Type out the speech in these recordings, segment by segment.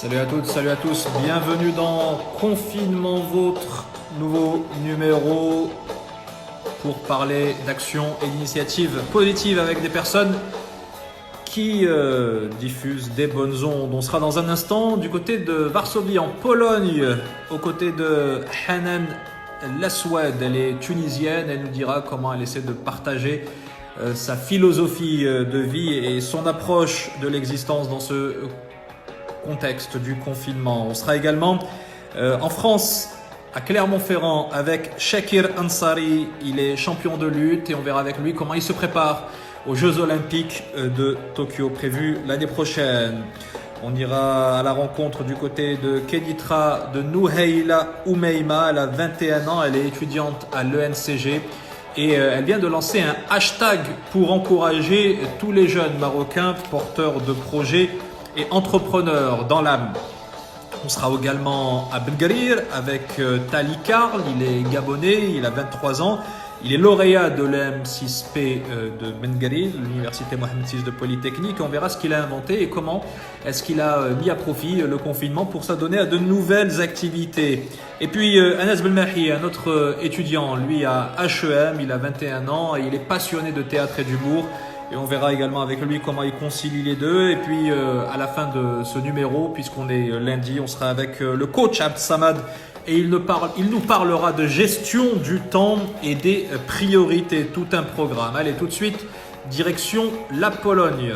Salut à toutes, salut à tous, bienvenue dans Confinement Vôtre, nouveau numéro pour parler d'actions et d'initiatives positives avec des personnes qui diffusent des bonnes ondes. On sera dans un instant du côté de Varsovie en Pologne, aux côtés de Hanan Laswed, elle est tunisienne, elle nous dira comment elle essaie de partager sa philosophie de vie et son approche de l'existence dans ce contexte du confinement. On sera également en France, à Clermont-Ferrand, avec Shakir Ansari. Il est champion de lutte et on verra avec lui comment il se prépare aux Jeux Olympiques de Tokyo prévus l'année prochaine. On ira à la rencontre du côté de Kenitra de Nouheila Oumeima. Elle a 21 ans, elle est étudiante à l'ENCG et elle vient de lancer un hashtag pour encourager tous les jeunes Marocains porteurs de projets et entrepreneurs dans l'âme. On sera également à Belgarir avec Tali Karl, il est gabonais, il a 23 ans. Il est lauréat de l'EM6P de Bengarir, l'université Mohamed VI de Polytechnique. On verra ce qu'il a inventé et comment est-ce qu'il a mis à profit le confinement pour s'adonner à de nouvelles activités. Et puis Anas Belmahi, un autre étudiant, lui à HEM, il a 21 ans et il est passionné de théâtre et d'humour. Et on verra également avec lui comment il concilie les deux. Et puis à la fin de ce numéro, puisqu'on est lundi, on sera avec le coach Abd Samad. Et il nous parlera de gestion du temps et des priorités, tout un programme. Allez, tout de suite, direction la Pologne.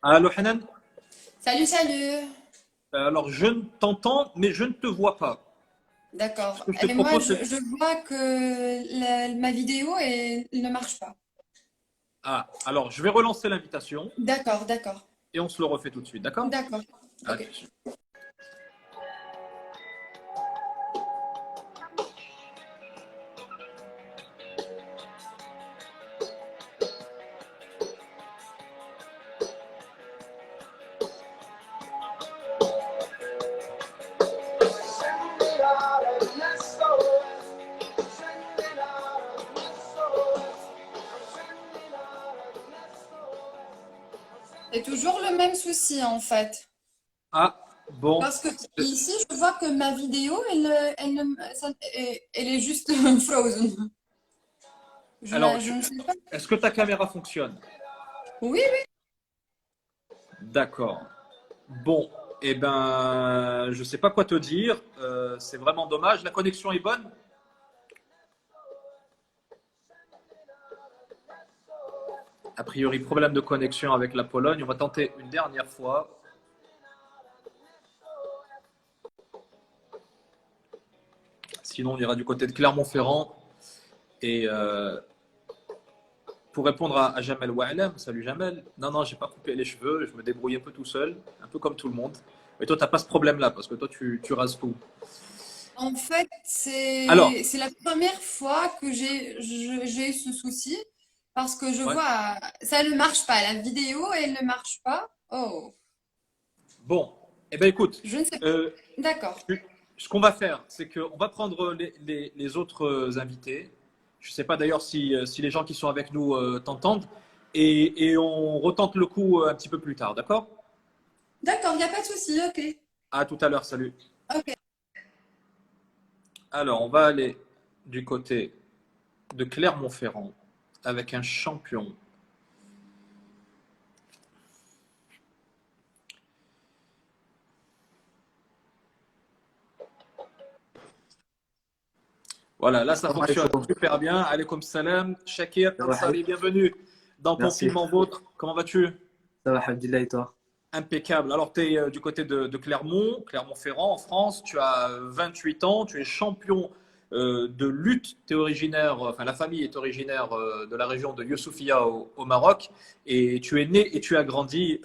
Allô, Hanan? Salut, salut. Alors, je t'entends, mais je ne te vois pas. Ce D'accord. que je te Et moi, propose, c'est... je vois que ma vidéo elle ne marche pas. Ah, alors, je vais relancer l'invitation D'accord, d'accord, et on se le refait tout de suite, d'accord? d'accord. Allez. Ok. C'est toujours le même souci en fait. Ah, bon. Parce que ici, je vois que ma vidéo, elle est juste frozen. Alors, Je ne sais pas. est-ce que ta caméra fonctionne? Oui, oui. D'accord. Bon, eh ben, je sais pas quoi te dire. C'est vraiment dommage. La connexion est bonne? A priori, problème de connexion avec la Pologne. On va tenter une dernière fois. Sinon, on ira du côté de Clermont-Ferrand. Et pour répondre à Jamel Oualem, salut Jamel. Non, non, j'ai pas coupé les cheveux. Je me débrouille un peu tout seul, un peu comme tout le monde. Mais toi, t'as pas ce problème-là parce que toi, tu rases tout. En fait, Alors, c'est la première fois que j'ai ce souci parce que je ouais. vois ça ne marche pas. La vidéo, elle ne marche pas. Oh, Bon, eh ben écoute, je ne sais pas. euh, D'accord. ce qu'on va faire, c'est qu'on va prendre les autres invités. Je ne sais pas d'ailleurs si les gens qui sont avec nous t'entendent. Et on retente le coup un petit peu plus tard, d'accord? D'accord, il n'y a pas de souci. Ok. À tout à l'heure, salut. Ok. Alors, on va aller du côté de Clermont-Ferrand avec un champion. Voilà, là ça Salam fonctionne alaikum. super bien. Alaykoum salam. Shakir Ça va, Ansari, bienvenue dans merci. Confinement Vôtre. Comment vas-tu? Ça va, Alhamdulillah, et toi? Impeccable. Alors, tu es du côté de Clermont, Clermont-Ferrand en France. Tu as 28 ans. Tu es champion de lutte. T'es originaire, enfin la famille est originaire de la région de Youssoufia au Maroc, et tu es né et tu as grandi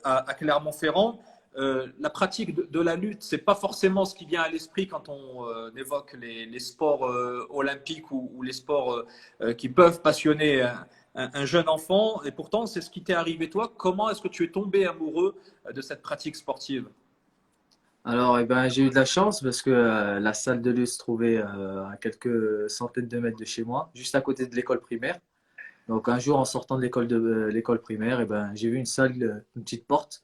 à Clermont-Ferrand. La pratique de la lutte, c'est pas forcément ce qui vient à l'esprit quand on évoque les sports olympiques ou les sports qui peuvent passionner un jeune enfant. Et pourtant, c'est ce qui t'est arrivé toi. Comment est-ce que tu es tombé amoureux de cette pratique sportive? Alors, j'ai eu de la chance parce que la salle de lutte se trouvait à quelques centaines de mètres de chez moi, juste à côté de l'école primaire. Donc, un jour, en sortant de l'école primaire, j'ai vu une salle, une petite porte.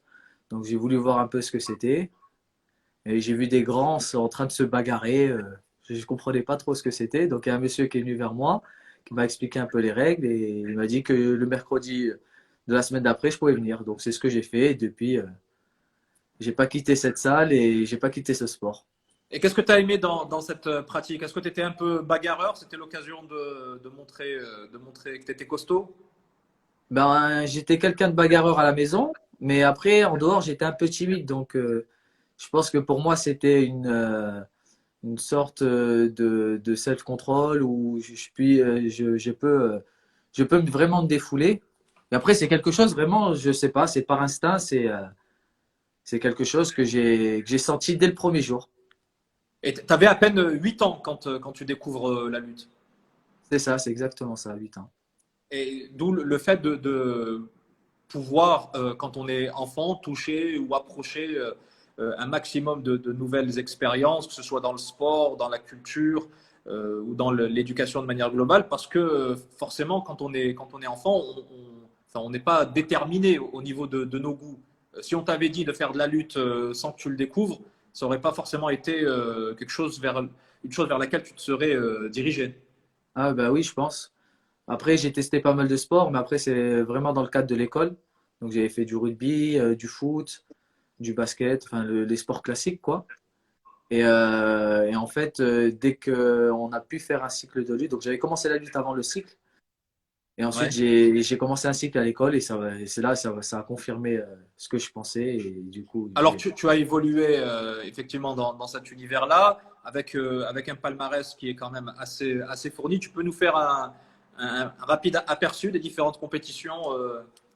Donc, j'ai voulu voir un peu ce que c'était. Et j'ai vu des grands en train de se bagarrer. Je ne comprenais pas trop ce que c'était. Donc, il y a un monsieur qui est venu vers moi, qui m'a expliqué un peu les règles et il m'a dit que le mercredi de la semaine d'après, je pouvais venir. Donc, c'est ce que j'ai fait. Et depuis, j'ai pas quitté cette salle et j'ai pas quitté ce sport. Et qu'est-ce que tu as aimé dans cette pratique? Est-ce que tu étais un peu bagarreur? C'était l'occasion de montrer que tu étais costaud? J'étais quelqu'un de bagarreur à la maison, mais après, en dehors, j'étais un peu timide. Donc, je pense que pour moi, c'était une sorte de self-control où je peux vraiment me défouler. Et après, c'est quelque chose vraiment, je sais pas, c'est par instinct, c'est quelque chose que j'ai senti dès le premier jour. Et tu avais à peine 8 ans quand tu découvres la lutte. C'est ça, c'est exactement ça, 8 ans. Et d'où le fait de pouvoir, quand on est enfant, toucher ou approcher un maximum de nouvelles expériences, que ce soit dans le sport, dans la culture ou dans l'éducation de manière globale, parce que forcément, quand on est enfant, enfin, on n'est pas déterminé au niveau de nos goûts. Si on t'avait dit de faire de la lutte sans que tu le découvres, ça n'aurait pas forcément été une chose vers laquelle tu te serais dirigé. Ah bah oui, je pense. Après, j'ai testé pas mal de sports, mais après, c'est vraiment dans le cadre de l'école. Donc, j'avais fait du rugby, du foot, du basket, enfin, les sports classiques, quoi. Et en fait, dès qu'on a pu faire un cycle de lutte, donc j'avais commencé la lutte avant le cycle, et ensuite Ouais. j'ai commencé un cycle à l'école, et c'est là, ça a confirmé ce que je pensais, et du coup, Alors, tu as évolué effectivement dans cet univers-là, avec un palmarès qui est quand même assez fourni. Tu peux nous faire un rapide aperçu des différentes compétitions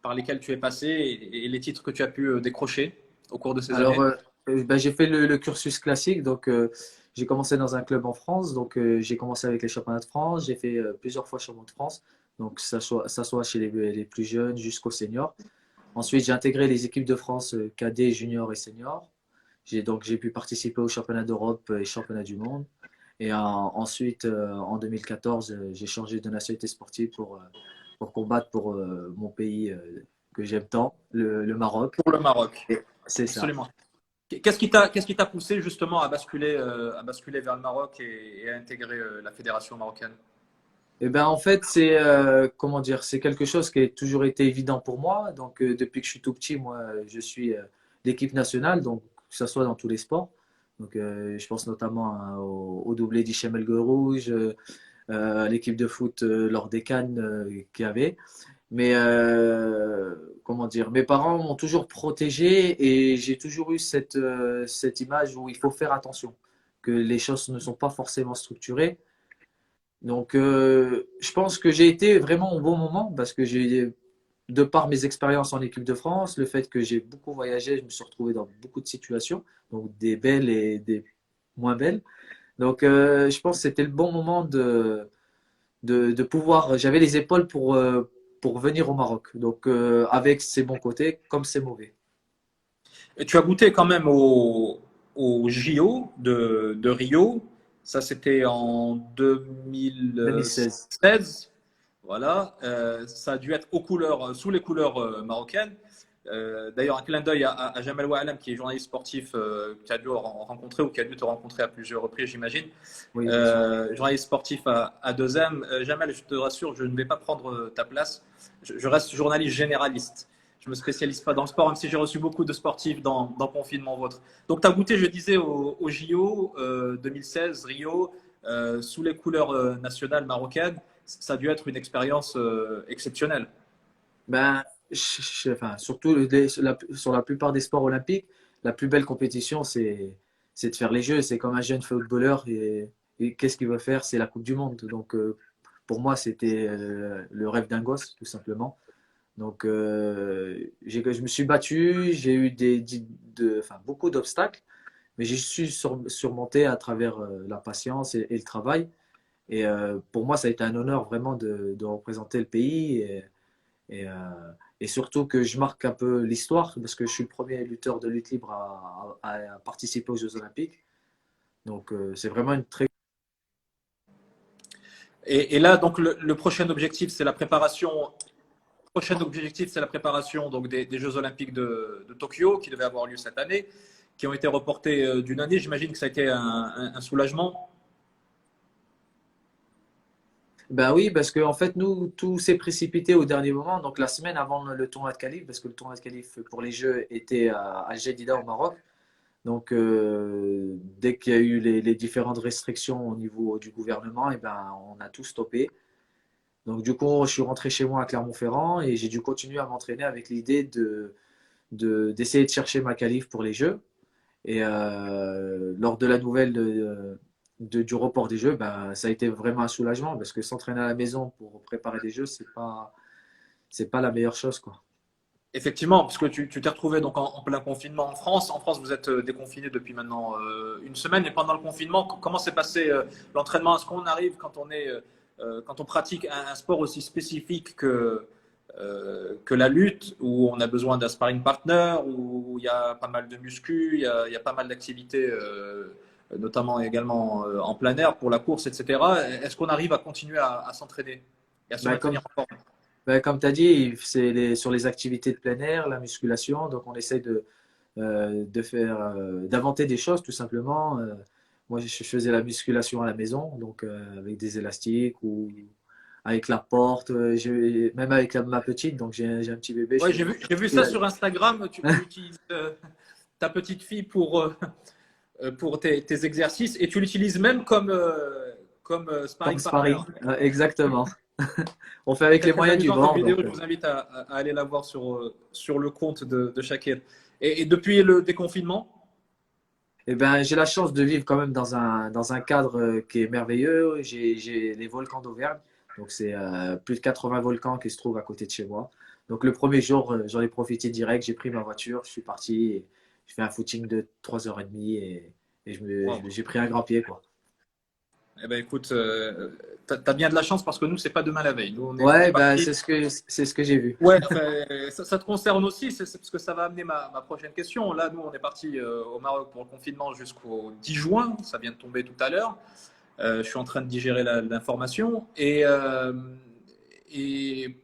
par lesquelles tu es passé et les titres que tu as pu décrocher au cours de ces alors, années? j'ai fait le cursus classique, donc j'ai commencé dans un club en France, donc j'ai commencé avec les championnats de France, j'ai fait plusieurs fois champion de France, donc ça soit chez les plus jeunes jusqu'aux seniors. Ensuite, j'ai intégré les équipes de France cadets, juniors et seniors. J'ai pu participer aux championnats d'Europe et championnats du monde. Et ensuite, en 2014, j'ai changé de nationalité sportive pour combattre pour mon pays que j'aime tant, le Maroc. Pour le Maroc, Et c'est ça. absolument. Qu'est-ce qui t'a poussé justement à basculer vers le Maroc et à intégrer la fédération marocaine? Et ben en fait, c'est comment dire, c'est quelque chose qui a toujours été évident pour moi. Donc depuis que je suis tout petit, moi, je suis l'équipe nationale, donc que ce soit dans tous les sports. Donc je pense notamment au doublé d'Hichem El Rouge, à l'équipe de foot lors des CAN qu'il y avait. Mais comment dire, mes parents m'ont toujours protégé et j'ai toujours eu cette image où il faut faire attention, que les choses ne sont pas forcément structurées. Donc, je pense que j'ai été vraiment au bon moment parce que de par mes expériences en équipe de France, le fait que j'ai beaucoup voyagé, je me suis retrouvé dans beaucoup de situations, donc des belles et des moins belles. Donc, je pense que c'était le bon moment de pouvoir. J'avais les épaules pour venir au Maroc. Donc, avec ses bons côtés comme ses mauvais. Et tu as goûté quand même au JO de Rio. Ça, c'était en 2016. 2016. Voilà. Ça a dû être aux couleurs, sous les couleurs marocaines. D'ailleurs, un clin d'œil à Jamel Oualam, qui est journaliste sportif, qui a dû rencontrer ou qui a dû te rencontrer à plusieurs reprises, j'imagine. Oui, bien sûr. Journaliste sportif à 2M. Jamel, je te rassure, je ne vais pas prendre ta place. Je reste journaliste généraliste. Je me spécialise pas dans le sport, même si j'ai reçu beaucoup de sportifs dans Confinement Vôtre. Donc, tu as goûté, je disais, au JO 2016, Rio, sous les couleurs nationales marocaines. Ça a dû être une expérience exceptionnelle. Ben, enfin, surtout sur la plupart des sports olympiques, la plus belle compétition, c'est de faire les jeux. C'est comme un jeune footballeur et qu'est-ce qu'il veut faire? C'est la Coupe du Monde. Donc, pour moi, c'était le rêve d'un gosse, tout simplement. Donc, je me suis battu, j'ai eu enfin, beaucoup d'obstacles, mais j'ai su surmonter à travers la patience et le travail. Et pour moi, ça a été un honneur vraiment de représenter le pays et, euh, et surtout que je marque un peu l'histoire parce que je suis le premier lutteur de lutte libre à participer aux Jeux Olympiques. Donc, c'est vraiment une très. Et là, donc, le prochain objectif, c'est la préparation. Prochain objectif, c'est la préparation donc, des Jeux Olympiques de Tokyo, qui devaient avoir lieu cette année, qui ont été reportés d'une année. J'imagine que ça a été un soulagement. Ben oui, parce qu'en fait, nous, tout s'est précipité au dernier moment. Donc, la semaine avant le tournoi de qualif, parce que le tournoi de qualif pour les Jeux était à Jeddah au Maroc. Donc, dès qu'il y a eu les différentes restrictions au niveau du gouvernement, et ben, on a tout stoppé. Donc, du coup, je suis rentré chez moi à Clermont-Ferrand et j'ai dû continuer à m'entraîner avec l'idée d'essayer de chercher ma qualif pour les Jeux. Et lors de la nouvelle du report des Jeux, ben, ça a été vraiment un soulagement parce que s'entraîner à la maison pour préparer des Jeux, c'est pas la meilleure chose, quoi. Effectivement, parce que tu t'es retrouvé donc en plein confinement en France. En France, vous êtes déconfiné depuis maintenant une semaine. Et pendant le confinement, comment s'est passé l'entraînement? Est-ce qu'on arrive quand on pratique un sport aussi spécifique que la lutte, où on a besoin d'un sparring partner, où il y a pas mal de muscu, il y a pas mal d'activités, notamment également en plein air pour la course, etc. Est-ce qu'on arrive à continuer à s'entraîner et à se Ben, maintenir en forme? comme tu as dit, c'est sur les activités de plein air, la musculation. Donc, on essaie d'inventer des choses tout simplement. Moi, je faisais la musculation à la maison, donc avec des élastiques ou avec la porte, même avec ma petite, donc j'ai un petit bébé, je Ouais, fais j'ai vu ça sur Instagram. Tu utilises ta petite fille pour tes exercices et tu l'utilises même comme comme sparring partner. sparring. Exactement. On fait avec Très, les très moyens du amusant comme bord. vidéo. Donc, Je vous invite à aller la voir sur le compte de Shakir. Et depuis le déconfinement, eh ben, j'ai la chance de vivre quand même dans un cadre qui est merveilleux. J'ai les volcans d'Auvergne. Donc, c'est plus de 80 volcans qui se trouvent à côté de chez moi. Donc, le premier jour, j'en ai profité direct. J'ai pris ma voiture, je suis parti. Et je fais un footing de 3h30 et wow. j'ai pris un grand pied, quoi. Eh ben, écoute, t'as bien de la chance parce que nous, c'est pas demain la veille. Nous, on est Ouais, ben, parti. c'est ce que j'ai vu. Ouais, enfin, ça te concerne aussi, c'est parce que ça va amener ma prochaine question. Là, nous, on est parti au Maroc pour le confinement jusqu'au 10 juin. Ça vient de tomber tout à l'heure. Je suis en train de digérer l'information et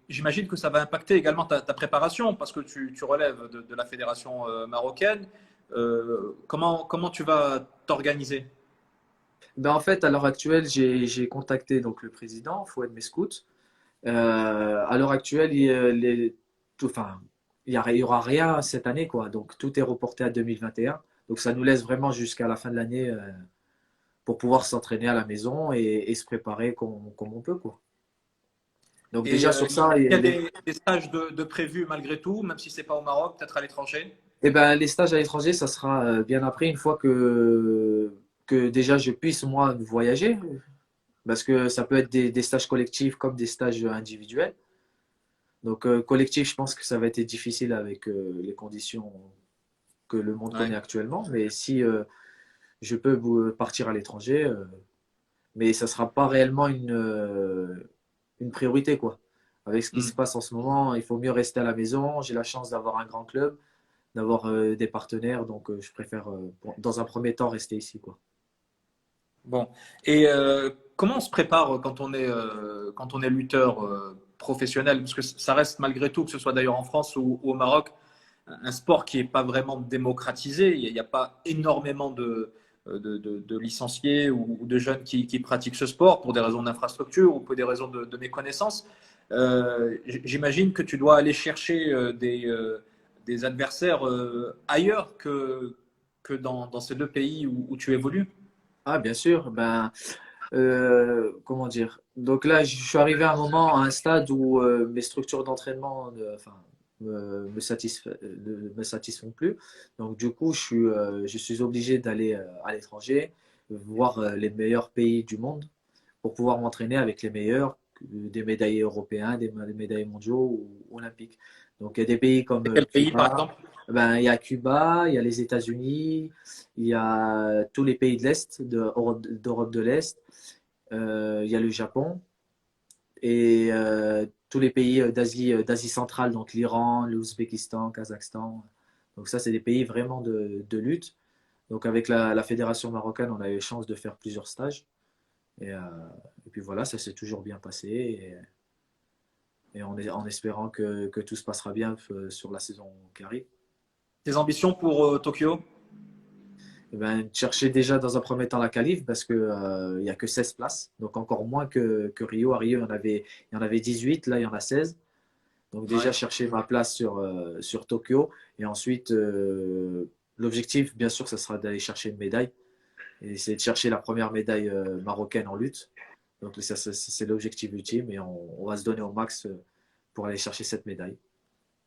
j'imagine que ça va impacter également ta préparation parce que tu relèves de la fédération marocaine. Comment tu vas t'organiser? Ben, en fait, à l'heure actuelle, j'ai contacté donc, le président, Fouad Mescout. À l'heure actuelle, enfin, il y aura rien cette année, quoi. Donc tout est reporté à 2021. Donc ça nous laisse vraiment jusqu'à la fin de l'année pour pouvoir s'entraîner à la maison et se préparer comme on peut, quoi. Donc Et déjà sur il ça, y a des stages de prévus malgré tout, même si c'est pas au Maroc, peut-être à l'étranger. eh ben, les stages à l'étranger, ça sera bien après, une fois que déjà je puisse moi voyager, parce que ça peut être des stages collectifs comme des stages individuels. Donc collectif, je pense que ça va être difficile avec les conditions que le monde Ouais. connaît actuellement. Mais si je peux partir à l'étranger, mais ça ne sera pas réellement une priorité, quoi. Avec ce qui se Hmm. passe en ce moment, il faut mieux rester à la maison. J'ai la chance d'avoir un grand club, d'avoir des partenaires, donc je préfère, dans un premier temps, rester ici, quoi. Bon. Et comment on se prépare quand on est lutteur professionnel? Parce que ça reste malgré tout, que ce soit d'ailleurs en France ou au Maroc, un sport qui n'est pas vraiment démocratisé. Il n'y a pas énormément de licenciés ou de jeunes qui pratiquent ce sport pour des raisons d'infrastructure ou pour des raisons de méconnaissance. J'imagine que tu dois aller chercher des adversaires ailleurs que dans ces deux pays où tu évolues. Ah, bien sûr, ben, comment dire? Donc là, je suis arrivé à un moment, à un stade où mes structures d'entraînement, enfin, me satisfont plus. Donc du coup, je suis obligé d'aller à l'étranger. voir les meilleurs pays du monde pour pouvoir m'entraîner avec les meilleurs, des médaillés européens, des médaillés mondiaux ou olympiques. Donc il y a des pays comme Et quel pays, par Cuba, exemple? ben, il y a Cuba, il y a les États-Unis, il y a tous les pays de l'Est, d'Europe de l'Est, il y a le Japon et tous les pays d'Asie centrale, donc l'Iran, l'Ouzbékistan, Kazakhstan. Donc ça, c'est des pays vraiment de lutte. Donc avec la fédération marocaine, on a eu la chance de faire plusieurs stages. Et, euh, et puis voilà, ça s'est toujours bien passé. Et en espérant que tout se passera bien sur la saison qui arrive. Tes ambitions pour Tokyo? Eh ben, chercher déjà dans un premier temps la qualif parce que, il n'y a que 16 places, donc encore moins que Rio. À Rio, il y en avait 18, là il y en a 16. Donc déjà Ouais. chercher ma place sur Tokyo. Et ensuite, l'objectif, bien sûr, ce sera d'aller chercher une médaille. Et essayer de chercher la première médaille marocaine en lutte. Donc ça, c'est l'objectif ultime et on va se donner au max pour aller chercher cette médaille.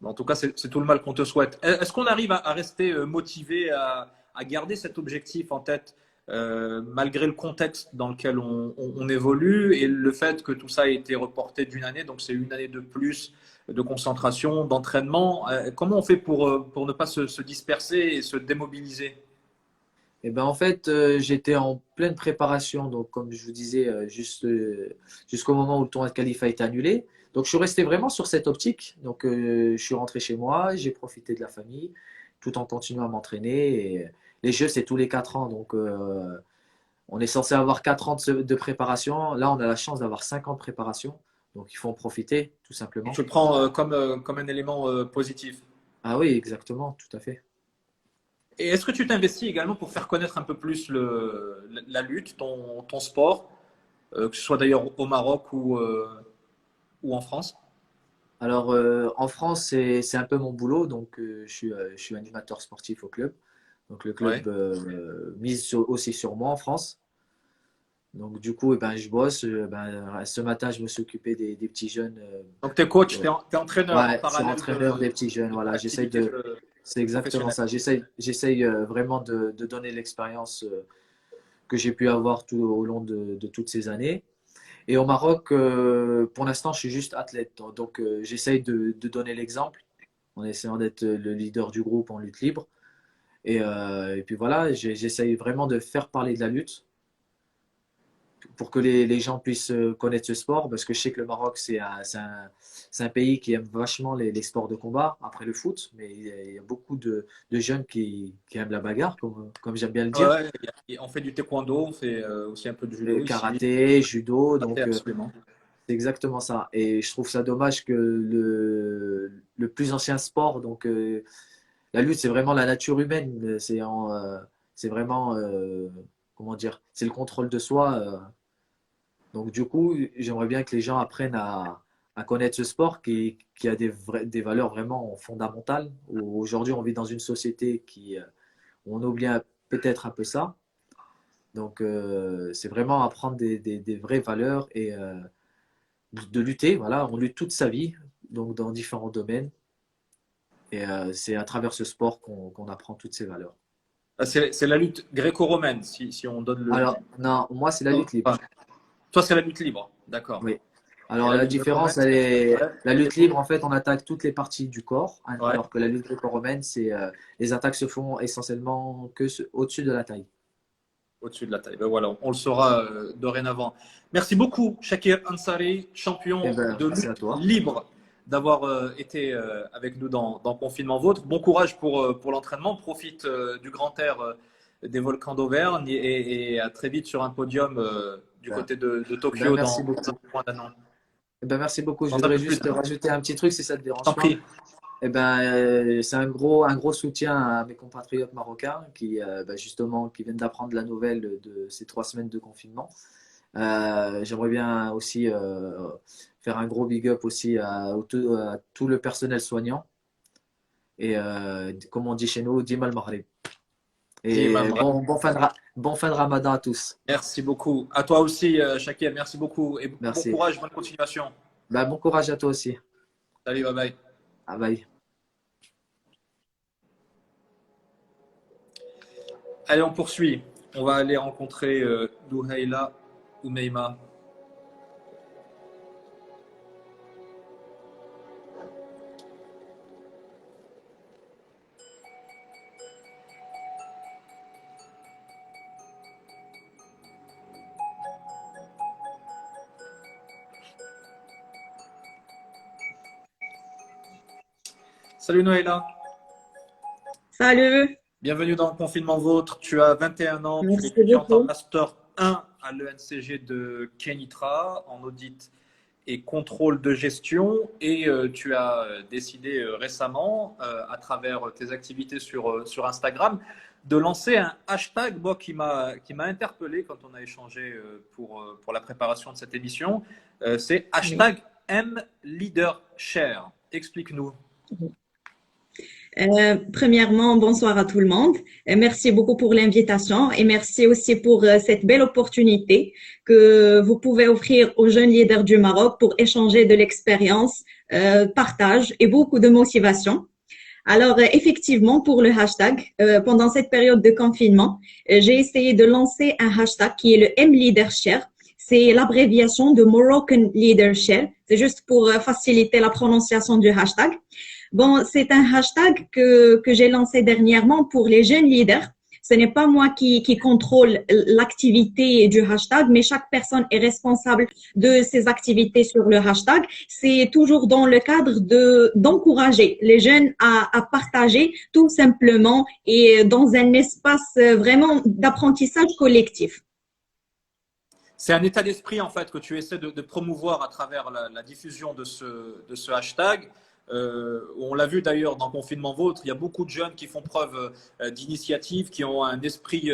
En tout cas, c'est tout le mal qu'on te souhaite. Est-ce qu'on arrive à rester motivé, à garder cet objectif en tête, malgré le contexte dans lequel on évolue et le fait que tout ça a été reporté d'une année, donc c'est une année de plus de concentration, d'entraînement. Comment on fait pour ne pas se disperser et se démobiliser? Et ben en fait, j'étais en pleine préparation, donc comme je vous disais, jusqu'au moment où le tournoi de qualif a été annulé. Donc je suis resté vraiment sur cette optique. Donc je suis rentré chez moi, j'ai profité de la famille, tout en continuant à m'entraîner. Et les Jeux, c'est tous les 4 ans, donc on est censé avoir 4 ans de préparation. Là, on a la chance d'avoir 5 ans de préparation, donc il faut en profiter, tout Donc, simplement. tu le prends comme un élément positif. Ah oui, exactement, tout à fait. Et est-ce que tu t'investis également pour faire connaître un peu plus la lutte, ton sport, que ce soit d'ailleurs au Maroc ou en France? Alors, en France, c'est un peu mon boulot. Donc, je suis animateur sportif au club. Donc, le Ouais. club mise aussi sur moi en France. Donc, du coup, eh ben, je bosse. Ce matin, je me suis occupé des petits jeunes. Donc, tu es coach, Euh, tu es entraîneur en ouais, je suis parallèle entraîneur des petits jeunes. de ton Voilà, activité c'est exactement professionnelle. ça. J'essaye vraiment de donner l'expérience que j'ai pu avoir tout au long de toutes ces années. Et au Maroc, pour l'instant, je suis juste athlète. Donc, j'essaye de donner l'exemple en essayant d'être le leader du groupe en lutte libre. Et puis voilà, j'essaye vraiment de faire parler de la lutte pour que les gens puissent connaître ce sport, parce que je sais que le Maroc, c'est un pays qui aime vachement les sports de combat, après le foot, mais il y a beaucoup de jeunes qui aiment la bagarre, comme j'aime bien le Ouais, dire. ouais, on fait du taekwondo, on fait aussi un peu de judo ici. Karaté, judo, donc Absolument. c'est exactement ça. Et je trouve ça dommage que le plus ancien sport, donc la lutte, c'est vraiment la nature humaine. C'est vraiment, comment dire, c'est le contrôle de soi. Donc, du coup, j'aimerais bien que les gens apprennent à connaître ce sport qui a des valeurs vraiment fondamentales. Aujourd'hui, on vit dans une société où on oublie peut-être un peu ça. Donc, c'est vraiment apprendre des vraies valeurs et de lutter. Voilà, on lutte toute sa vie, donc dans différents domaines. Et c'est à travers ce sport qu'on apprend toutes ces valeurs. C'est la lutte gréco-romaine, si on donne le. Alors, non, moi, c'est la Non, lutte libre. enfin, toi, c'est la lutte libre. D'accord. Oui. Et Alors, la la lutte différence, gréco-romaine, elle est. ouais. La lutte libre, en fait, on attaque toutes les parties du corps, hein, Ouais. alors que la lutte gréco-romaine, les attaques se font essentiellement au-dessus de la taille. Au-dessus de la taille. Ben voilà, on le saura dorénavant. Merci beaucoup, Shakir Ansari, Eh champion ben, de merci à lutte toi. libre, d'avoir été avec nous dans Confinement Vôtre. Bon courage pour l'entraînement. Profite du grand air des volcans d'Auvergne et à très vite sur un podium du Ben, côté de eh ben, Tokyo merci dans un beaucoup. point d'annonce. Eh ben, merci beaucoup. Je Dans un voudrais peu plus juste d'un an. rajouter un petit truc, si ça ne te Je dérange t'en pas. prie. Eh ben, c'est un gros soutien à mes compatriotes marocains justement, qui viennent d'apprendre la nouvelle de ces 3 semaines de confinement. J'aimerais bien aussi faire un gros big up aussi à tout le personnel soignant. Et comme on dit chez nous, Dima al-Maghrib. Et Imam, bon fin de Ramadan à tous. merci beaucoup. À toi aussi, Shakir. Merci beaucoup et bon Merci. courage, bonne continuation. Ben, bon courage à toi aussi. Salut, bye bye. Ah, bye. Allez, on poursuit. On va aller rencontrer Nouhaila Oumeima. Salut Nouhaila. Salut, Bienvenue dans Confinement Vôtre. Tu as 21 ans, tu es merci étudiante en beaucoup. Master 1 à l'ENCG de Kenitra en audit et contrôle de gestion. Et tu as décidé récemment, à travers tes activités sur Instagram, de lancer un hashtag moi, qui m'a interpellé quand on a échangé pour la préparation de cette émission. C'est Oui. hashtag MLeaderShare. Explique-nous. Premièrement, bonsoir à tout le monde. Merci beaucoup pour l'invitation et merci aussi pour cette belle opportunité que vous pouvez offrir aux jeunes leaders du Maroc pour échanger de l'expérience, partage et beaucoup de motivation. Alors, effectivement, pour le hashtag, pendant cette période de confinement, j'ai essayé de lancer un hashtag qui est le MLeaderShare. C'est l'abréviation de Moroccan Leadership. C'est juste pour faciliter la prononciation du hashtag. Bon, c'est un hashtag que j'ai lancé dernièrement pour les jeunes leaders. Ce n'est pas moi qui contrôle l'activité du hashtag, mais chaque personne est responsable de ses activités sur le hashtag. C'est toujours dans le cadre d'encourager les jeunes à partager tout simplement et dans un espace vraiment d'apprentissage collectif. C'est un état d'esprit en fait que tu essaies de promouvoir à travers la diffusion de ce hashtag. On l'a vu d'ailleurs dans Confinement Vôtre, il y a beaucoup de jeunes qui font preuve d'initiative, qui ont un esprit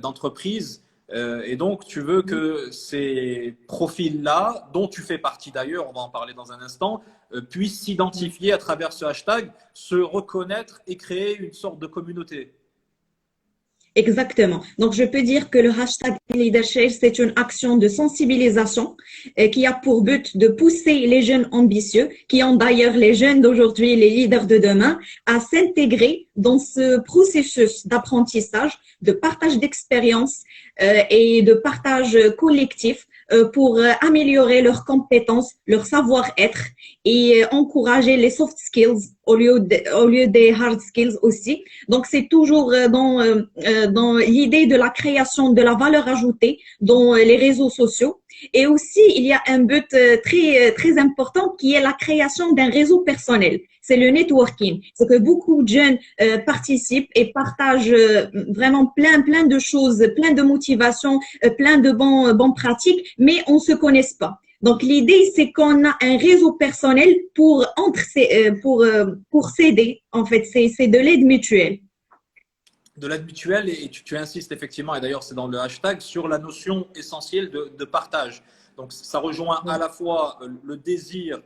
d'entreprise. Et donc, tu veux que ces profils-là, dont tu fais partie d'ailleurs, on va en parler dans un instant, puissent s'identifier à travers ce hashtag, se reconnaître et créer une sorte de communauté. Exactement. Donc, je peux dire que le hashtag leadership, c'est une action de sensibilisation qui a pour but de pousser les jeunes ambitieux, qui ont d'ailleurs les jeunes d'aujourd'hui, les leaders de demain, à s'intégrer dans ce processus d'apprentissage, de partage d'expériences et de partage collectif pour améliorer leurs compétences, leur savoir-être et encourager les soft skills au lieu des hard skills aussi. Donc, c'est toujours dans l'idée de la création de la valeur ajoutée dans les réseaux sociaux. Et aussi, il y a un but très important qui est la création d'un réseau personnel. C'est le networking. C'est que beaucoup de jeunes participent et partagent vraiment plein de choses, plein de motivations, plein de bonnes pratiques, mais on se connaisse pas. Donc l'idée c'est qu'on a un réseau personnel pour s'aider. En fait, c'est de l'aide mutuelle. De l'aide mutuelle et tu insistes effectivement, et d'ailleurs c'est dans le hashtag, sur la notion essentielle de partage. Donc ça rejoint à la fois le désir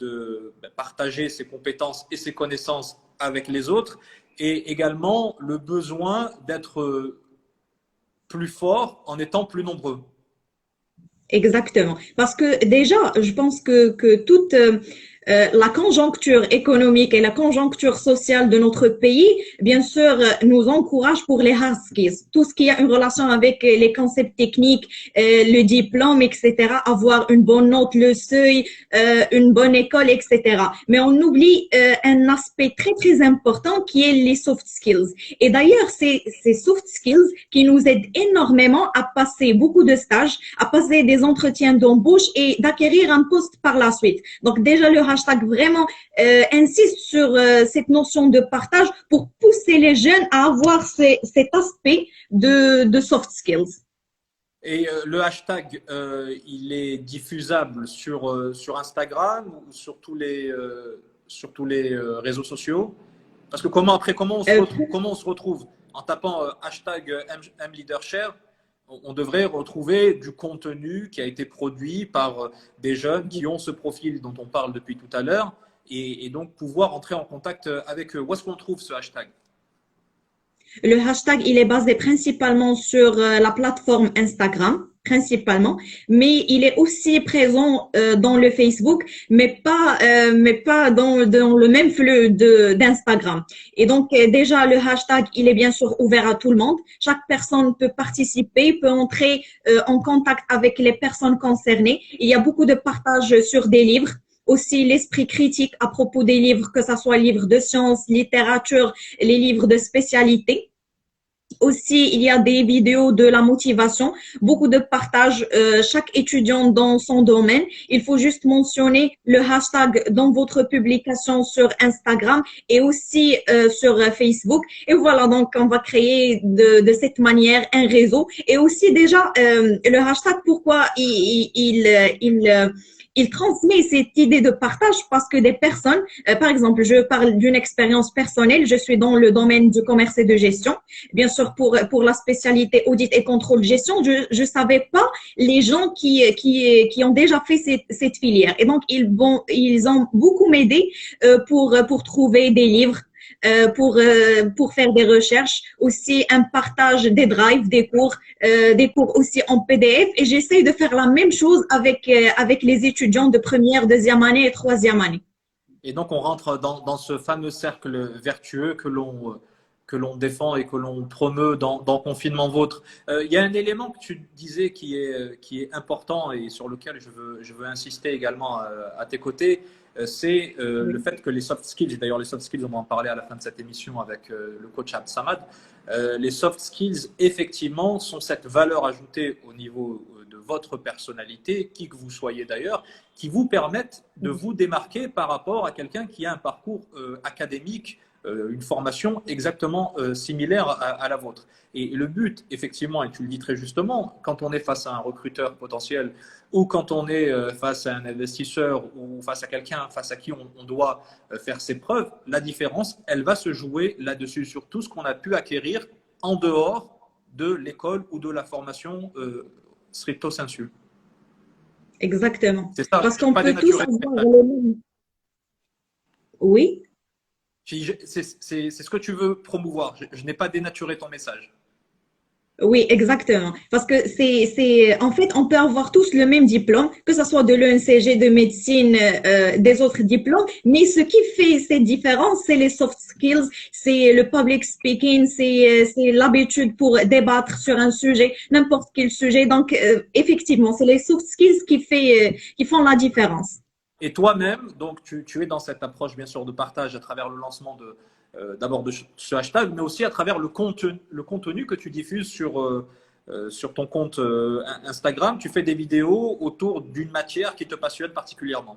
de partager ses compétences et ses connaissances avec les autres et également le besoin d'être plus fort en étant plus nombreux. Exactement. Parce que déjà, je pense que toute la conjoncture économique et la conjoncture sociale de notre pays, bien sûr, nous encourage pour les hard skills. Tout ce qui a une relation avec les concepts techniques, le diplôme, etc., avoir une bonne note, le seuil, une bonne école, etc. Mais on oublie un aspect très important qui est les soft skills. Et d'ailleurs, c'est ces soft skills qui nous aident énormément à passer beaucoup de stages, à passer des entretiens d'embauche et d'acquérir un poste par la suite. Donc déjà, le hashtag vraiment insiste sur cette notion de partage pour pousser les jeunes à avoir cet aspect de soft skills. Et le hashtag, il est diffusable sur Instagram ou sur tous les réseaux sociaux? Parce que comment on se retrouve en tapant hashtag MLeaderShare, on devrait retrouver du contenu qui a été produit par des jeunes qui ont ce profil dont on parle depuis tout à l'heure et donc pouvoir entrer en contact avec eux. Où est-ce qu'on trouve ce hashtag? Le hashtag, il est basé principalement sur la plateforme Instagram. principalement, mais il est aussi présent dans le Facebook, mais pas dans le même flux d'Instagram. Et donc déjà le hashtag, il est bien sûr ouvert à tout le monde. Chaque personne peut participer, peut entrer en contact avec les personnes concernées. Il y a beaucoup de partages sur des livres. Aussi l'esprit critique à propos des livres, que ce soit livres de sciences, littérature, les livres de spécialité. Aussi, il y a des vidéos de la motivation, beaucoup de partages, chaque étudiant dans son domaine. Il faut juste mentionner le hashtag dans votre publication sur Instagram et aussi sur Facebook. Et voilà, donc on va créer de cette manière un réseau. Et aussi déjà, le hashtag, pourquoi il transmet cette idée de partage parce que des personnes, par exemple, je parle d'une expérience personnelle, je suis dans le domaine du commerce et de gestion. Bien sûr, pour la spécialité audit et contrôle gestion, je savais pas les gens qui ont déjà fait cette filière. Et donc, ils ont beaucoup m'aidé pour trouver des livres, pour faire des recherches, aussi un partage des drives, des cours aussi en PDF. Et j'essaie de faire la même chose avec les étudiants de première, deuxième année et troisième année. Et donc, on rentre dans ce fameux cercle vertueux que l'on défend et que l'on promeut dans Confinement Vôtre. Il y a un élément que tu disais qui est important et sur lequel je veux insister également à tes côtés. C'est le fait que les soft skills, d'ailleurs les soft skills, on va en parler à la fin de cette émission avec le coach Abd Samad, les soft skills, effectivement, sont cette valeur ajoutée au niveau de votre personnalité, qui que vous soyez d'ailleurs, qui vous permettent de vous démarquer par rapport à quelqu'un qui a un parcours académique, une formation exactement similaire à la vôtre. Et le but, effectivement, et tu le dis très justement, quand on est face à un recruteur potentiel ou quand on est face à un investisseur ou face à quelqu'un face à qui on doit faire ses preuves, la différence, elle va se jouer là-dessus, sur tout ce qu'on a pu acquérir en dehors de l'école ou de la formation stricto sensu. Exactement. C'est ça. Parce qu'on peut tous avoir le même. Oui. C'est ce que tu veux promouvoir. Je n'ai pas dénaturé ton message. Oui, exactement. Parce que en fait, on peut avoir tous le même diplôme, que ce soit de l'ENCG, de médecine, des autres diplômes, mais ce qui fait cette différence, c'est les soft skills, c'est le public speaking, c'est l'habitude pour débattre sur un sujet, n'importe quel sujet. Donc, effectivement, c'est les soft skills qui font la différence. Et toi-même, donc tu es dans cette approche bien sûr de partage à travers le lancement d'abord de ce hashtag, mais aussi à travers le contenu que tu diffuses sur ton compte Instagram. Tu fais des vidéos autour d'une matière qui te passionne particulièrement.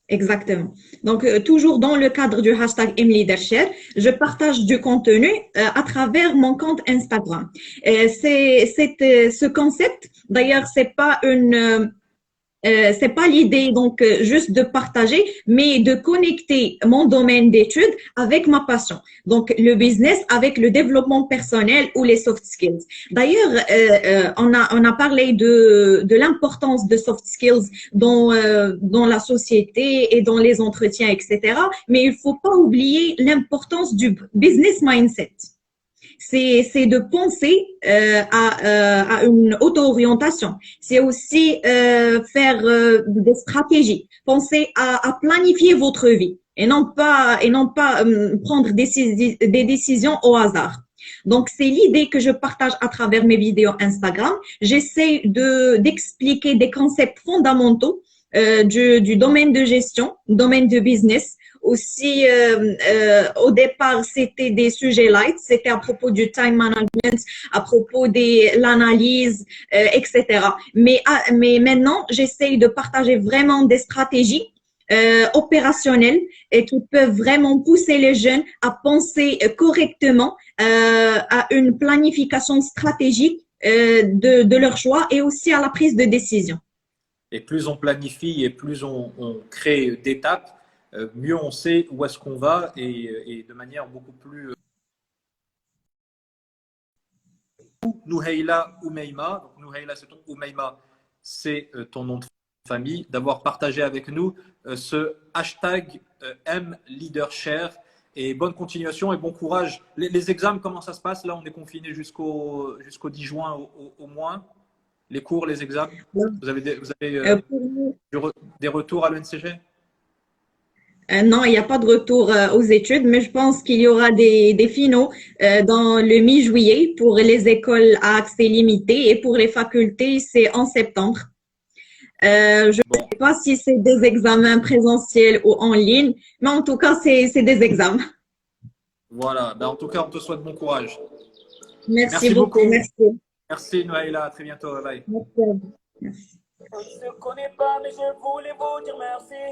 Exactement. Donc, toujours dans le cadre du hashtag MLeadershare, je partage du contenu à travers mon compte Instagram. Ce concept, d'ailleurs, c'est pas l'idée donc juste de partager, mais de connecter mon domaine d'études avec ma passion. Donc le business avec le développement personnel ou les soft skills. D'ailleurs, on a parlé de l'importance de soft skills dans la société et dans les entretiens, etc. Mais il faut pas oublier l'importance du business mindset. C'est de penser à une auto-orientation. C'est aussi faire des stratégies. Penser à planifier votre vie et non pas prendre des décisions au hasard. Donc, c'est l'idée que je partage à travers mes vidéos Instagram. J'essaie d'expliquer des concepts fondamentaux du domaine de gestion, domaine de business. Aussi, au départ, c'était des sujets light, c'était à propos du time management, à propos de l'analyse, etc. Mais maintenant, j'essaye de partager vraiment des stratégies opérationnelles et qui peuvent vraiment pousser les jeunes à penser correctement à une planification stratégique de leur choix et aussi à la prise de décision. Et plus on planifie et plus on crée d'étapes, mieux on sait où est-ce qu'on va et de manière beaucoup plus… Nouhaila Oumeima, donc Nouhaila c'est ton Oumeima, c'est ton nom de famille, d'avoir partagé avec nous ce hashtag MLeadershare et bonne continuation et bon courage. Les examens, comment ça se passe? Là, on est confiné jusqu'au 10 juin au moins. les cours, les examens? Vous avez Pour nous, des retours à l'ENCG? non, il n'y a pas de retour aux études, mais je pense qu'il y aura des finaux dans le mi-juillet pour les écoles à accès limité et pour les facultés, c'est en septembre. Je ne Bon, sais pas si c'est des examens présentiels ou en ligne, mais en tout cas, c'est des examens. voilà. Ben, en tout cas, on te souhaite bon courage. Merci Merci beaucoup, beaucoup. merci. Merci Noaïla, à très bientôt. Bye bye. Merci à vous. Merci. On ne se connaît pas, mais je voulais vous dire merci.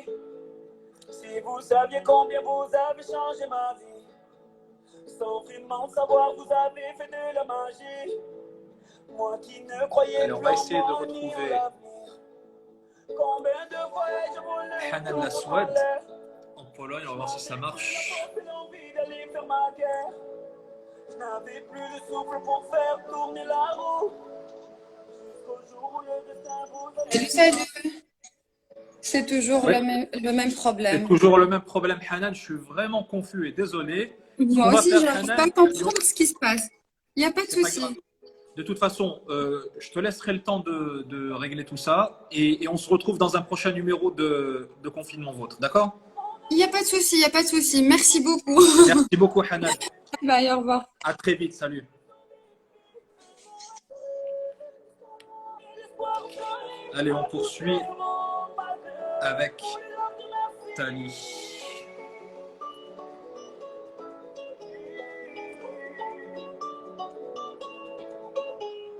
Si vous saviez combien vous avez changé ma vie, sans vraiment savoir, vous avez fait de la magie. Moi qui ne croyais Allez, on plus va en essayer de moi ni en retrouver l'avenir. Combien de fois ai-je voulu Hanan tout Laswad en l'air. en Pologne. On va voir si ça marche. J'avais l'envie d'aller faire ma guerre. Je n'avais plus de souffle pour faire tourner la roue. Jusqu'au jour où le destin vous a Salut, salut. C'est toujours Oui. le même C'est problème. toujours le même problème, Hanan. Je suis vraiment confus et désolé. Moi On va aussi, faire, je n'arrive Hanan, pas à comprendre ce qui se passe. Il n'y a pas de c'est pas souci. grave. De toute façon, je te laisserai le temps de régler tout ça et on se retrouve dans un prochain numéro de Confinement Vôtre. D'accord? Il n'y a pas de souci, il n'y a pas de souci. Merci beaucoup. Merci beaucoup, Hanan. Bye, au revoir. À très vite. Salut. Allez, on poursuit avec Tali.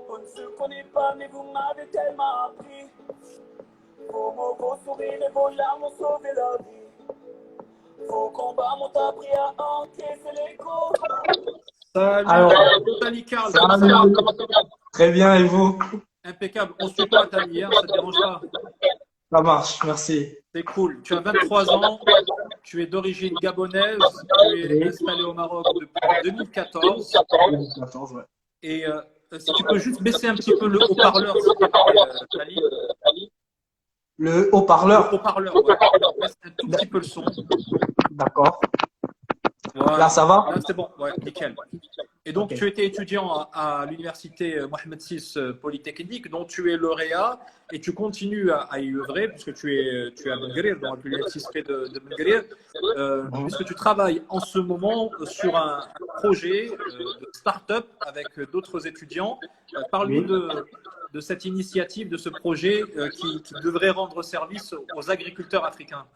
On ne se connaît pas, mais vous m'avez tellement appris. Vos mots, vos sourires et vos larmes ont sauvé la vie. Vos combats m'ont appris à encaisser les coups. Salut, Alors, Tali Karl. salut, très bien, et vous? Impeccable. On suit pas Tali, hein, ça te dérange pas? Ça marche, merci. C'est cool. Tu as 23 ans, tu es d'origine gabonaise, tu es installé au Maroc depuis 2014. 2014, ouais. Et si tu peux juste baisser un petit peu le haut-parleur, s'il te plaît, Tali. Le Le haut-parleur, haut-parleur, ouais. Baisse un tout petit peu le son. d'accord. Voilà. Là, ça va? Là, c'est bon, ouais, nickel. Et donc, Ok. tu étais étudiant à l'université Mohamed VI Polytechnique, dont tu es lauréat et tu continues à y œuvrer, puisque tu es à Benguerir, dans l'université de Benguerir, puisque tu travailles en ce moment sur un projet de start-up avec d'autres étudiants. Parle-nous Oui. de cette initiative, de ce projet qui devrait rendre service aux agriculteurs africains.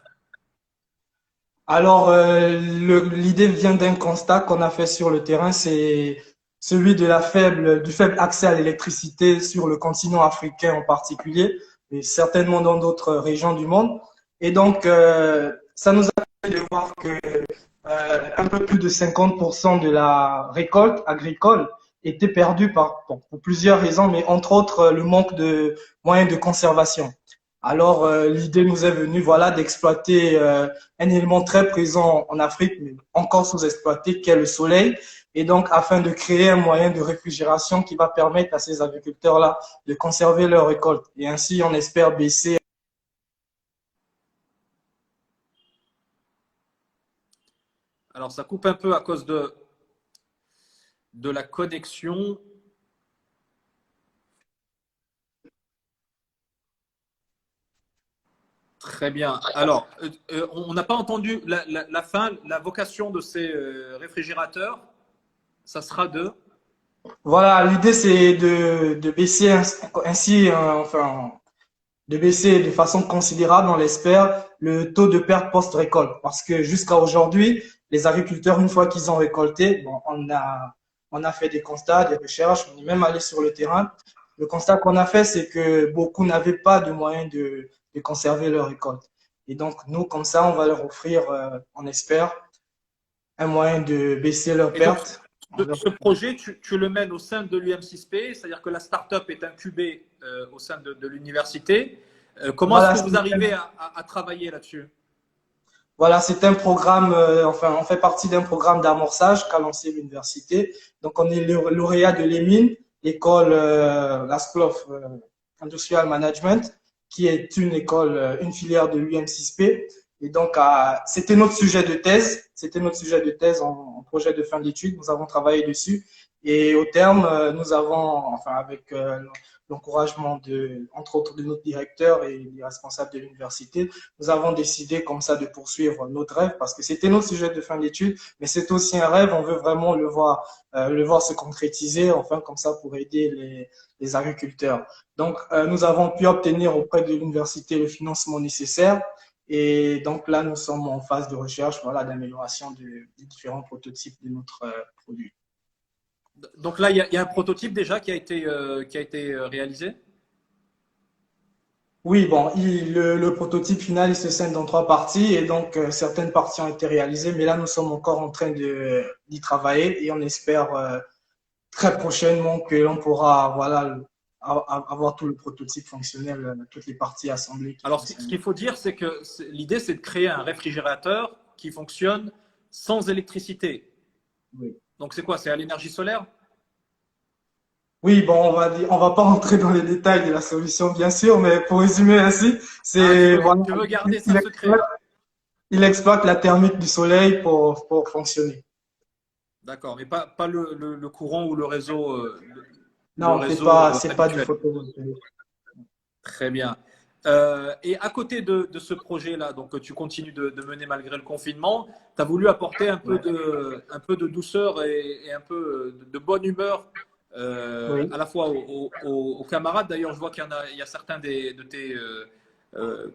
Alors, l'idée vient d'un constat qu'on a fait sur le terrain, c'est celui de du faible accès à l'électricité sur le continent africain en particulier, et certainement dans d'autres régions du monde. Et donc, ça nous a fait de voir que un peu plus de 50% de la récolte agricole était perdue pour plusieurs raisons, mais entre autres le manque de moyens de conservation. Alors, l'idée nous est venue, voilà, d'exploiter un élément très présent en Afrique, mais encore sous-exploité, qui est le soleil. Et donc, afin de créer un moyen de réfrigération qui va permettre à ces agriculteurs-là de conserver leur récolte. Et ainsi, on espère baisser. Alors, ça coupe un peu à cause de la connexion. Très bien. Alors, on n'a pas entendu la fin, la vocation de ces réfrigérateurs. Ça sera de… Voilà, l'idée, c'est de baisser ainsi, enfin, de baisser de façon considérable, on l'espère, le taux de perte post-récolte. Parce que jusqu'à aujourd'hui, les agriculteurs, une fois qu'ils ont récolté, bon, on a fait des constats, des recherches, on est même allé sur le terrain. Le constat qu'on a fait, c'est que beaucoup n'avaient pas de moyens de conserver leur récolte. Et donc, nous, comme ça, on va leur offrir, on espère, un moyen de baisser leurs Et donc, pertes. ce projet, tu le mènes au sein de l'UM6P, c'est-à-dire que la start-up est incubée au sein de l'université. Comment Voilà, est-ce que vous arrivez à travailler là-dessus? Voilà, c'est un programme, enfin, on fait partie d'un programme d'amorçage qu'a lancé l'université. Donc, on est lauréat de l'EMIN, l'école, la School of Industrial Management, qui est une école, une filière de l'UM6P. Et donc, c'était notre sujet de thèse. C'était notre sujet de thèse en projet de fin d'études. Nous avons travaillé dessus. Et au terme, nous avons, enfin avec l'encouragement entre autres de notre directeur et des responsables de l'université, nous avons décidé comme ça de poursuivre notre rêve parce que c'était notre sujet de fin d'études, mais c'est aussi un rêve. On veut vraiment le voir se concrétiser, enfin comme ça pour aider les agriculteurs. Donc, nous avons pu obtenir auprès de l'université le financement nécessaire. Et donc là, nous sommes en phase de recherche, voilà, d'amélioration des différents prototypes de notre produit. Donc là, il y a un prototype déjà qui a été réalisé? Oui, bon, le prototype final, il se scinde dans 3 parties et donc certaines parties ont été réalisées, mais là, nous sommes encore en train d'y travailler et on espère très prochainement que l'on pourra, voilà, avoir tout le prototype fonctionnel, toutes les parties assemblées qui Alors, ce fonctionnent. qu'il faut dire, c'est que l'idée, c'est de créer un réfrigérateur qui fonctionne sans électricité. Oui. Donc, c'est quoi? C'est à l'énergie solaire? Oui, bon, on va pas rentrer dans les détails de la solution, bien sûr, mais pour résumer ainsi, voilà, tu veux garder il ça secret? il exploite la thermique du soleil pour fonctionner. D'accord, mais pas le courant ou le réseau, Non, c'est pas du habituel. photovoltaïque. Très bien. Et à côté de ce projet-là, donc que tu continues de mener malgré le confinement, tu as voulu apporter un peu de douceur et un peu de bonne humeur Oui. à la fois aux camarades. D'ailleurs, je vois il y a certains de tes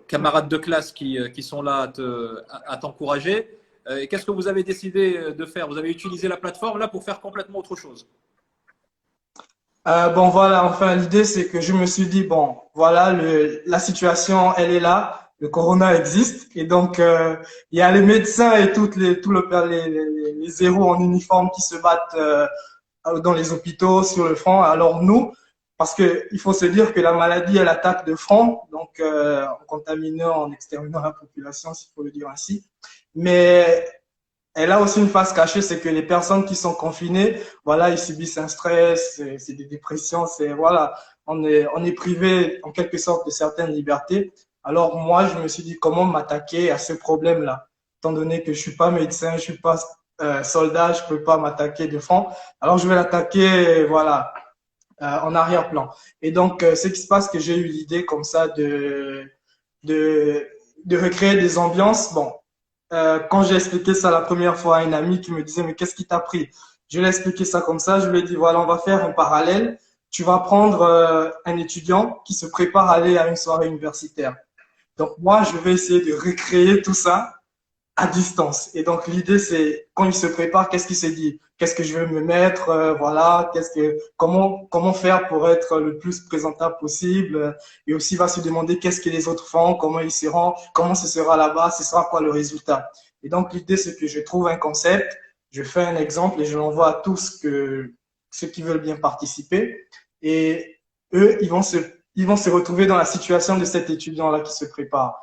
camarades de classe qui sont là à t'encourager. Et qu'est-ce que vous avez décidé de faire? Vous avez utilisé la plateforme là pour faire complètement autre chose. Bon, voilà, enfin, l'idée, c'est que je me suis dit, bon, voilà, la situation, elle est là, le corona existe, et donc, il y a les médecins et les héros en uniforme qui se battent dans les hôpitaux, sur le front. Alors nous, parce que il faut se dire que la maladie, elle attaque de front, donc en contaminant, en exterminant la population, s'il faut le dire ainsi. Mais elle a aussi une face cachée, c'est que les personnes qui sont confinées, voilà, ils subissent un stress, c'est des dépressions, voilà, on est privé en quelque sorte de certaines libertés. Alors moi, je me suis dit comment m'attaquer à ce problème-là, étant donné que je suis pas médecin, je suis pas soldat, je peux pas m'attaquer de front. Alors je vais l'attaquer, voilà, en arrière-plan. Et donc, ce qui se passe, que j'ai eu l'idée comme ça de, de recréer des ambiances. Bon, quand j'ai expliqué ça la première fois à une amie qui me disait, mais qu'est-ce qui t'a pris? Je lui ai expliqué ça comme ça. Je lui ai dit, voilà, on va faire un parallèle. Tu vas prendre un étudiant qui se prépare à aller à une soirée universitaire. Donc, moi, je vais essayer de recréer tout ça à distance. Et donc, l'idée, c'est quand il se prépare, qu'est-ce qu'il se dit? Qu'est-ce que je vais me mettre? Voilà, comment faire pour être le plus présentable possible? Et aussi, il va se demander qu'est-ce que les autres font, comment ils se rendent, comment ce sera là-bas, ce sera quoi le résultat? Et donc, l'idée, c'est que je trouve un concept, je fais un exemple et je l'envoie à tous ceux qui veulent bien participer. Et eux, ils vont se retrouver dans la situation de cet étudiant-là qui se prépare.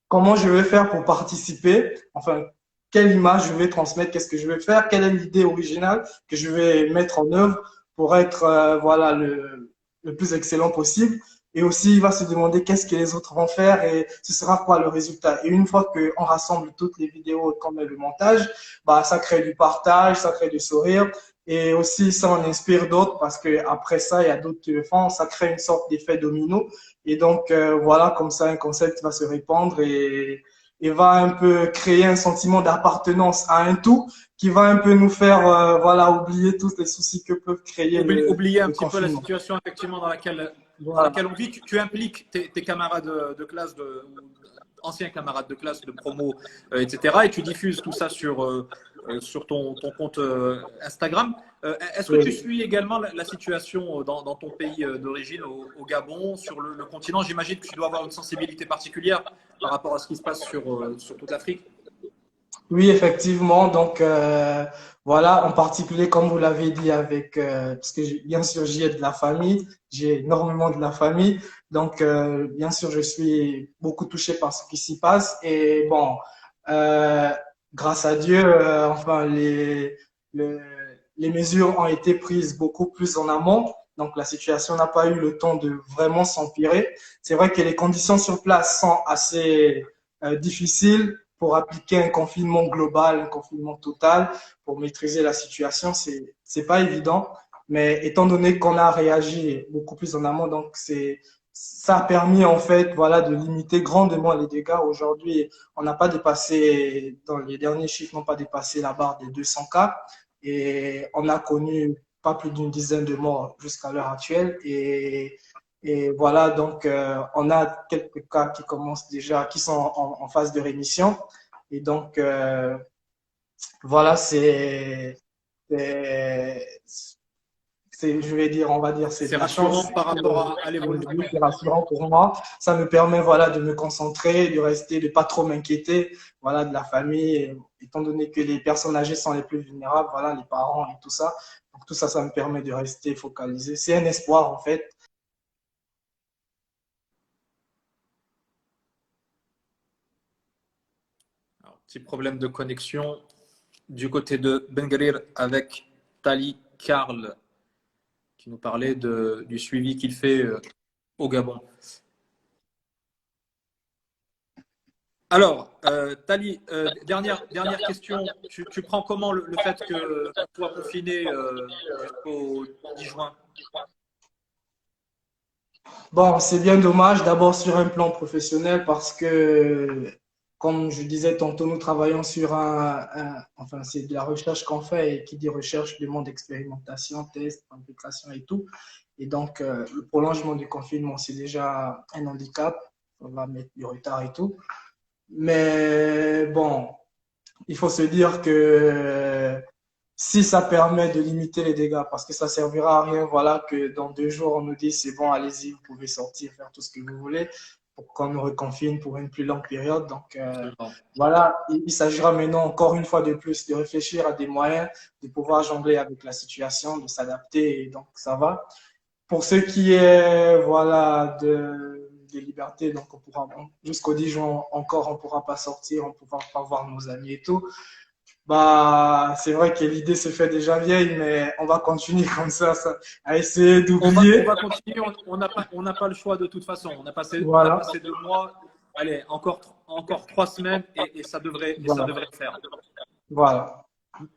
Comment je vais faire pour participer, enfin, quelle image je vais transmettre, qu'est-ce que je vais faire, quelle est l'idée originale que je vais mettre en œuvre pour être voilà, le plus excellent possible. Et aussi, il va se demander qu'est-ce que les autres vont faire et ce sera quoi le résultat. Et une fois qu'on rassemble toutes les vidéos et qu'on met le montage, bah, ça crée du partage, ça crée du sourire. Et aussi, ça en inspire d'autres parce que après ça, il y a d'autres qui le font. Ça crée une sorte d'effet domino. Et donc, voilà, comme ça, un concept va se répandre et va un peu créer un sentiment d'appartenance à un tout qui va un peu nous faire, voilà, oublier tous les soucis que peuvent créer Oublier un le petit peu la confinement. situation effectivement dans laquelle Voilà. on vit. Tu impliques tes camarades de classe, anciens camarades de classe, de promo, etc. Et tu diffuses tout ça sur ton compte Instagram. Est-ce que Oui. tu suis également la situation dans ton pays d'origine, au Gabon, sur le continent? J'imagine que tu dois avoir une sensibilité particulière par rapport à ce qui se passe sur toute l'Afrique. Oui, effectivement. Donc, voilà, en particulier, comme vous l'avez dit, parce que bien sûr, j'y ai de la famille, j'ai énormément de la famille. Donc, bien sûr, je suis beaucoup touché par ce qui s'y passe. Et bon, euh, grâce à Dieu, enfin, les mesures ont été prises beaucoup plus en amont. Donc, la situation n'a pas eu le temps de vraiment s'empirer. C'est vrai que les conditions sur place sont assez difficiles. pour appliquer un confinement global, un confinement total, pour maîtriser la situation, c'est pas évident. Mais étant donné qu'on a réagi beaucoup plus en amont, donc ça a permis en fait, voilà, de limiter grandement les dégâts. Aujourd'hui, on n'a pas dépassé, dans les derniers chiffres, n'ont pas dépassé la barre des 200 cas et on a connu pas plus d'une dizaine de morts jusqu'à l'heure actuelle. Et voilà, donc on a quelques cas qui commencent déjà, qui sont en phase de rémission. Et donc voilà, je vais dire, on va dire, C'est rassurant par rapport à l'évolution. Oui, c'est rassurant pour moi. Ça me permet, voilà, de me concentrer, de rester, de pas trop m'inquiéter, voilà, de la famille, étant donné que les personnes âgées sont les plus vulnérables, voilà, les parents et tout ça. Donc, tout ça, ça me permet de rester focalisé. C'est un espoir, en fait. Alors, petit problème de connexion du côté de Benguerir avec Tali Karl, qui nous parlait du suivi qu'il fait au Gabon. Alors, Tali, dernière question. Tu prends comment le fait que tu sois confiné jusqu'au 10 juin? Bon, c'est bien dommage, d'abord sur un plan professionnel, parce que, comme je disais tantôt, nous travaillons sur enfin, c'est de la recherche qu'on fait, et qui dit recherche demande expérimentation, test, application et tout. Et donc, le prolongement du confinement, c'est déjà un handicap. On va mettre du retard et tout. Mais bon, il faut se dire que si ça permet de limiter les dégâts, parce que ça servira à rien, voilà, que dans 2 jours, on nous dise c'est bon, allez-y, vous pouvez sortir, faire tout ce que vous voulez, pour qu'on nous reconfine pour une plus longue période. Donc, voilà, il s'agira maintenant, encore une fois de plus, de réfléchir à des moyens de pouvoir jongler avec la situation, de s'adapter, et donc ça va. Pour ce qui est, voilà, des libertés, donc on pourra, jusqu'au 10 juin encore, on pourra pas sortir, on pourra pas voir nos amis et tout. Bah, c'est vrai que l'idée se fait déjà vieille, mais on va continuer comme ça à essayer d'oublier. On va continuer, on n'a pas le choix de toute façon. On a passé 2 mois, allez, encore 3 semaines et ça devrait le faire. Voilà.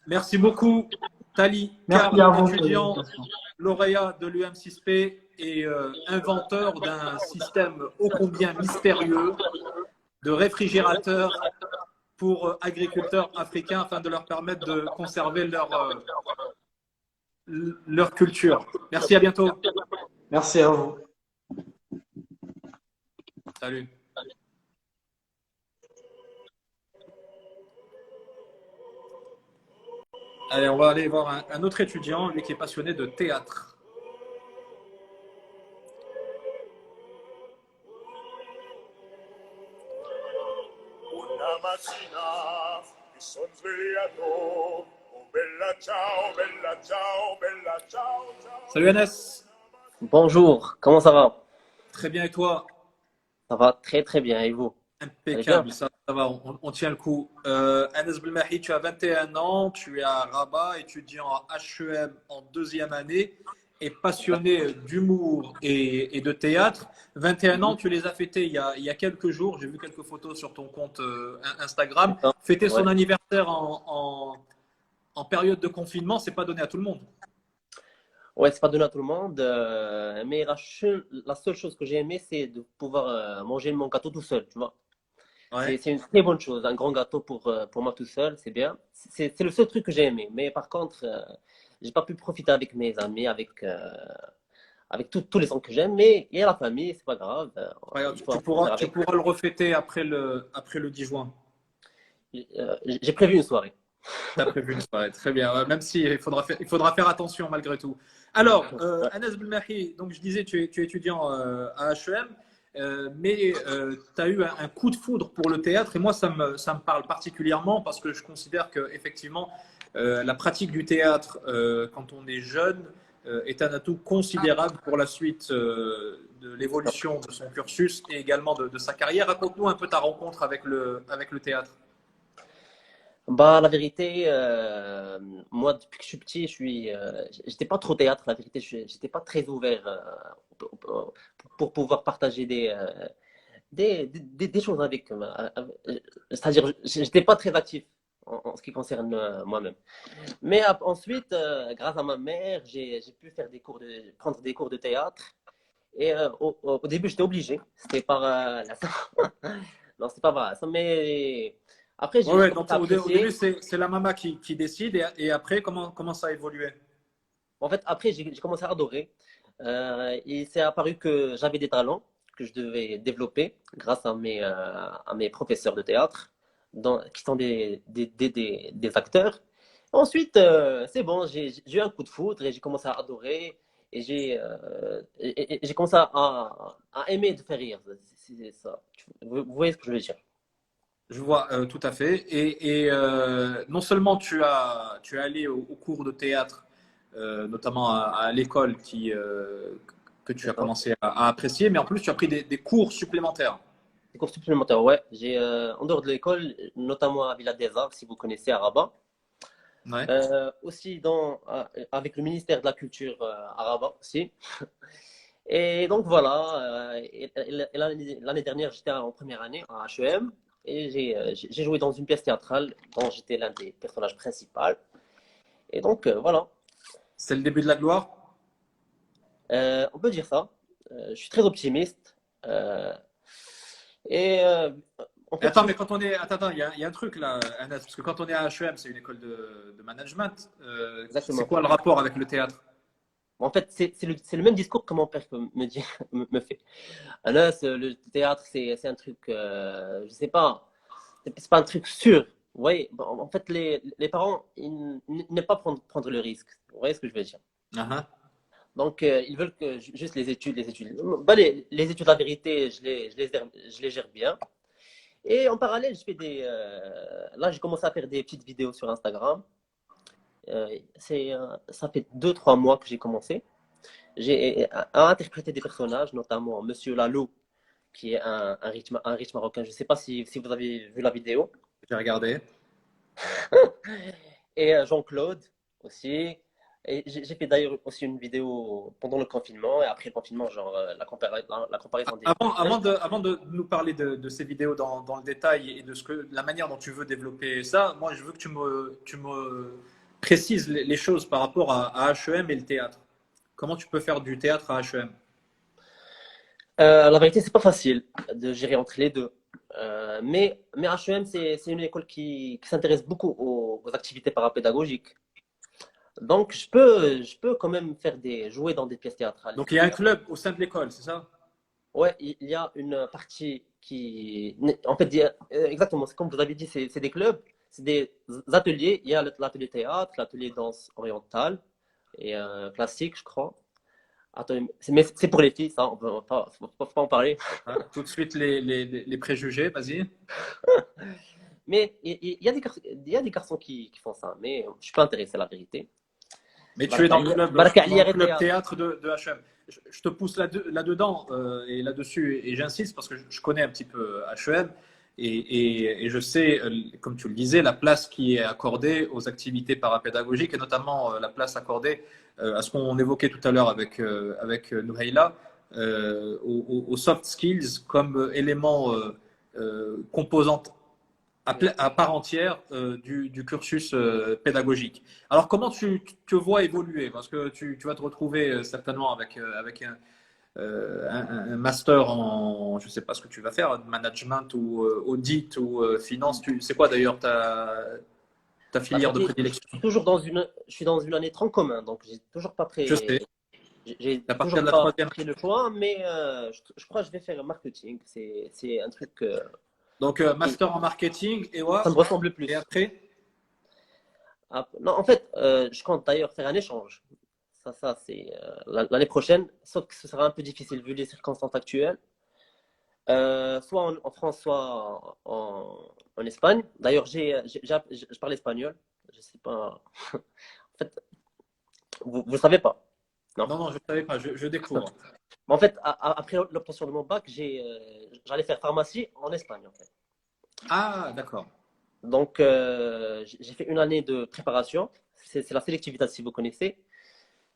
Merci beaucoup, Tali Karl, étudiant, lauréat de l'UM6P et inventeur d'un système ô combien mystérieux de réfrigérateur pour agriculteurs africains afin de leur permettre de conserver leur culture. Merci, à bientôt. Merci à vous. Salut. Allez, on va aller voir un autre étudiant, lui qui est passionné de théâtre. Salut Anas. Bonjour, comment ça va? Très bien, et toi? Ça va très très bien, et vous? Impeccable, ça va, on tient le coup. Anas Belmahi, tu as 21 ans, tu es à Rabat, étudiant à HEM en 2e année et passionné d'humour et de théâtre. 21 ans, tu les as fêtés il y a quelques jours, j'ai vu quelques photos sur ton compte Instagram. Fêter son anniversaire en période de confinement, c'est pas donné à tout le monde. Ouais, c'est pas donné à tout le monde, mais la seule chose que j'ai aimé, c'est de pouvoir manger mon gâteau tout seul, tu vois. Ouais. C'est une très bonne chose, un grand gâteau pour moi tout seul, c'est bien. C'est le seul truc que j'ai aimé, mais par contre, j'ai pas pu profiter avec mes amis, avec tous les gens que j'aime, mais il y a la famille, c'est pas grave. Tu pourras le refêter après le 10 juin. J'ai prévu une soirée. Tu as prévu une soirée, très bien. Même si il faudra faire attention malgré tout. Alors, Anas Belmahi, donc je disais, tu es étudiant à HEM, mais tu as eu un coup de foudre pour le théâtre et moi, ça me parle particulièrement parce que je considère qu'effectivement, la pratique du théâtre quand on est jeune est un atout considérable pour la suite de l'évolution de son cursus et également de sa carrière. Raconte-nous un peu ta rencontre avec le théâtre. Bah, la vérité, moi, depuis que je suis petit, j'étais pas trop théâtre, la vérité, j'étais pas très ouvert pour pouvoir partager des choses avec, c'est-à-dire, j'étais pas très actif en ce qui concerne moi-même. Mais ensuite, grâce à ma mère, j'ai pu faire prendre des cours de théâtre. Et au début, j'étais obligé. C'était par non, c'est pas vrai. Ça, mais après, Ouais, j'ai ouais, commencé donc à au début, apprécier. c'est la maman qui décide et après, comment ça a évolué? En fait, après, j'ai commencé à adorer. Il s'est apparu que j'avais des talents que je devais développer grâce à mes professeurs de théâtre, qui sont des acteurs. Ensuite, c'est bon, j'ai eu un coup de foudre et j'ai commencé à adorer et j'ai commencé à aimer de faire rire. C'est ça. Vous voyez ce que je veux dire? Je vois tout à fait. Et non seulement tu es allé au cours de théâtre, notamment à l'école que tu as D'accord. commencé à apprécier, mais en plus tu as pris des cours supplémentaires. Des cours supplémentaires, ouais. J'ai, en dehors de l'école, notamment à Villa des Arts, si vous connaissez, à Rabat. Ouais. Aussi avec le ministère de la Culture à Rabat aussi. Et donc voilà, et l'année dernière, j'étais en première année à HEM et j'ai joué dans une pièce théâtrale dont j'étais l'un des personnages principaux. Et donc voilà. C'est le début de la gloire? On peut dire ça. Je suis très optimiste. Euh, et en Et fait, attends, mais quand on est. Attends, il y a un truc là, Anas, parce que quand on est à HEM, c'est une école de management. C'est exactement. quoi le rapport avec le théâtre? En fait, c'est le même discours que mon père me dit, me fait. Anas, le théâtre, c'est un truc, je sais pas, c'est pas un truc sûr. Vous voyez, bon, en fait, les parents, ils n'aiment pas prendre le risque. Vous voyez ce que je veux dire? Ah, ah. Donc, ils veulent que juste les études, les études. Bah, les études, la vérité, je les gère bien. Et en parallèle, là, j'ai commencé à faire des petites vidéos sur Instagram. Ça fait 2, 3 mois que j'ai commencé. J'ai à interpréter des personnages, notamment Monsieur Lalou, qui est un riche marocain. Je ne sais pas si vous avez vu la vidéo. J'ai regardé. Et Jean-Claude aussi. Et j'ai fait d'ailleurs aussi une vidéo pendant le confinement et après le confinement, genre la comparaison des personnages. Avant de nous parler de ces vidéos dans le détail et de la manière dont tu veux développer ça, moi je veux que tu me précises les choses par rapport à HEM et le théâtre. Comment tu peux faire du théâtre à HEM? La vérité, c'est pas facile de gérer entre les deux. Mais HEM, c'est une école qui s'intéresse beaucoup aux activités parapédagogiques. Donc, je peux quand même jouer dans des pièces théâtrales. Donc il y a un club au sein de l'école, c'est ça? Ouais, il y a une partie qui. En fait, exactement, c'est comme vous avez dit, c'est des clubs, c'est des ateliers. Il y a l'atelier théâtre, l'atelier danse orientale et classique, je crois. Mais c'est pour les filles, ça, on ne faut pas en parler. Hein, tout de suite les préjugés, vas-y. Mais il y a des garçons qui font ça, mais je ne suis pas intéressé, la vérité. Mais tu es dans Baraka le Aliya club Théâtre. théâtre de HM. Je te pousse là-dedans et là-dessus et j'insiste parce que je connais un petit peu HM et je sais, comme tu le disais, la place qui est accordée aux activités parapédagogiques et notamment la place accordée à ce qu'on évoquait tout à l'heure avec Nouhaila, aux soft skills comme élément composante à part entière du cursus pédagogique. Alors, comment tu te vois évoluer? Parce que tu vas te retrouver certainement avec un master je ne sais pas ce que tu vas faire, management ou audit ou finance. C'est quoi d'ailleurs ta La filière de vérité, je prédilection? suis dans une année tronc commun, donc j'ai toujours pas Je pris, sais, j'ai à partir toujours de la pas troisième. pris le choix, mais je crois que je vais faire marketing. C'est un truc Donc, master en marketing ça me ressemble le et plus. après? Non, en fait, je compte d'ailleurs faire un échange. Ça c'est l'année prochaine, sauf que ce sera un peu difficile vu les circonstances actuelles. Soit en France, soit en Espagne. D'ailleurs, je parle espagnol. Je sais pas. En fait, vous ne savez pas. Non. Non, non, je ne savais pas, je découvre. En fait, après l'obtention de mon bac, j'allais faire pharmacie en Espagne, en fait. Ah, d'accord. Donc, j'ai fait une année de préparation. C'est la sélectivité, si vous connaissez.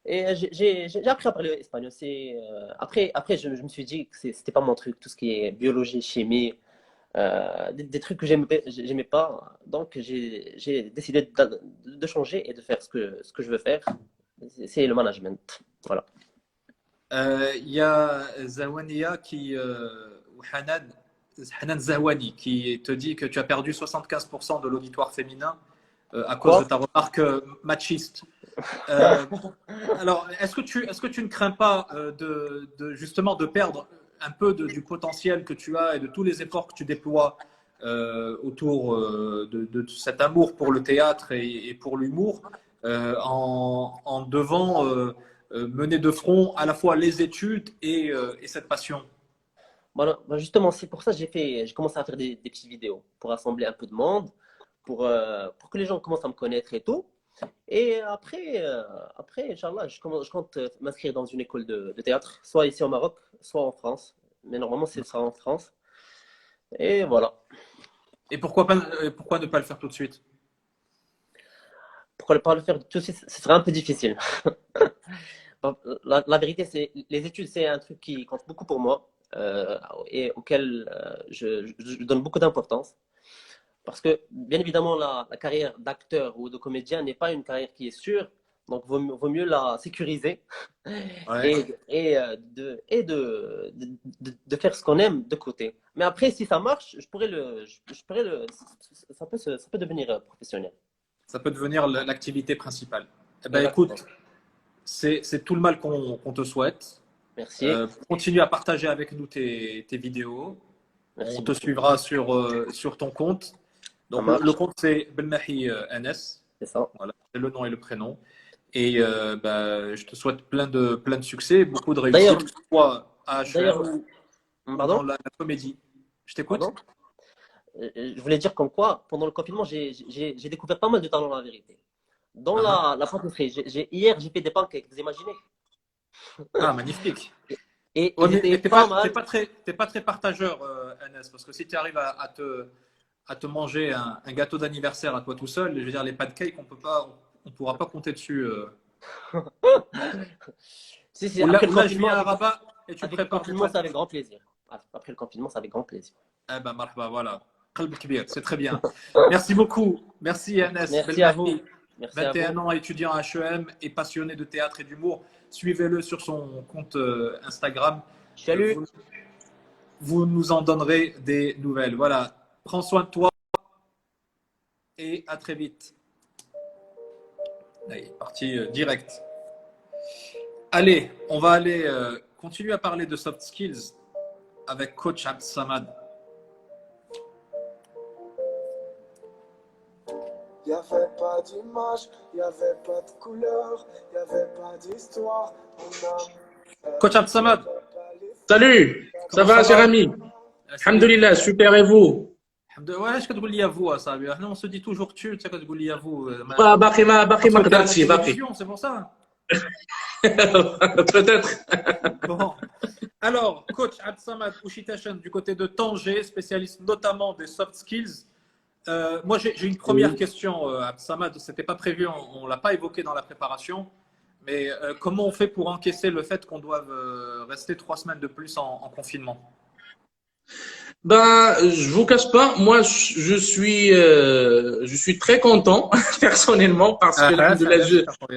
Et j'ai appris à parler espagnol. Après je me suis dit que c'était pas mon truc, tout ce qui est biologie, chimie, des trucs que j'aimais pas. Donc j'ai décidé de changer et de faire ce que je veux faire. C'est le management. Voilà. Il y a Zawania ou Hanan Zahwani qui te dit que tu as perdu 75% de l'auditoire féminin à cause Quoi? de ta remarque machiste. Euh, alors, est-ce que tu ne crains pas justement de perdre un peu du potentiel que tu as et de tous les efforts que tu déploies autour de cet amour pour le théâtre et pour l'humour en devant mener de front à la fois les études et cette passion? Voilà, bah justement, c'est pour ça que j'ai commencé à faire des petites vidéos pour rassembler un peu de monde, pour que les gens commencent à me connaître et tout. Et après, Inch'Allah, je compte m'inscrire dans une école de théâtre, soit ici au Maroc, soit en France. Mais normalement, ce sera en France. Et voilà. Et pourquoi ne pas le faire tout de suite? Pourquoi ne pas le faire tout de suite? Ce serait un peu difficile. Bon, la vérité, c'est les études, c'est un truc qui compte beaucoup pour moi et auquel je donne beaucoup d'importance. Parce que, bien évidemment, la carrière d'acteur ou de comédien n'est pas une carrière qui est sûre. Donc, vaut mieux la sécuriser Ouais. de faire ce qu'on aime de côté. Mais après, si ça marche, ça peut devenir professionnel. Ça peut devenir l'activité principale. Eh ben, Exactement. écoute, c'est tout le mal qu'on te souhaite. Merci. Continue à partager avec nous tes vidéos. Merci On te beaucoup. suivra sur ton compte. Ça Donc, marche. le compte, c'est Belmahi NS. C'est ça. Voilà, c'est le nom et le prénom. Et je te souhaite plein de succès, beaucoup de D'ailleurs, réussite, soit à d'ailleurs, HEM ou dans pardon? la comédie. Je t'écoute. Pardon? Je voulais dire comme quoi, pendant le confinement, j'ai découvert pas mal de talents, la vérité. Dans la pâtisserie, hier, j'ai fait des pancakes, vous imaginez? Ah, magnifique. Et Ouais, ils mais étaient t'es pas pas, mal. t'es pas très partageur, NS, parce que si tu arrives à te manger un gâteau d'anniversaire à toi tout seul, je veux dire, les pancakes, on pourra pas compter dessus. Si, Ou après le là, je confinement, viens à Rabat et tu avec le prépares des confinement, c'est avec pancakes. grand plaisir. Après le confinement, c'est avec grand plaisir. Eh ben, marhaba, voilà. Qalb kbir, c'est très bien. Merci beaucoup. Merci, NS. Merci à vous. Belmahdi. Merci à 21 vous. ans, étudiant à HEM et passionné de théâtre et d'humour. Suivez-le sur son compte Instagram. Salut. Vous nous en donnerez des nouvelles. Voilà. Prends soin de toi et à très vite. Allez, parti direct. Allez, on va aller continuer à parler de soft skills avec coach Abd Samad. Il n'y avait pas d'image, il n'y avait pas de couleur, il n'y avait pas d'histoire. Coach Abd Samad. Salut, ça Comment va, ça cher va? ami? Salut. Alhamdulillah, super, et vous? Ouais, je تقول لي à vous, ça. On se dit toujours tu sais تقول لي à vous. باقي ما Parce que t'es à la قدرتش باقي. télévision, c'est pour ça. Peut-être. Bon. Alors, coach Abd Samad Ouchitashan du côté de Tanger, spécialiste notamment des soft skills. Moi, j'ai une première question, Abd Samad. C'était pas prévu, on l'a pas évoqué dans la préparation. Mais comment on fait pour encaisser le fait qu'on doive rester 3 semaines de plus en confinement? Ben, je vous cache pas, moi, je suis très content personnellement parce que alhamdoulilah,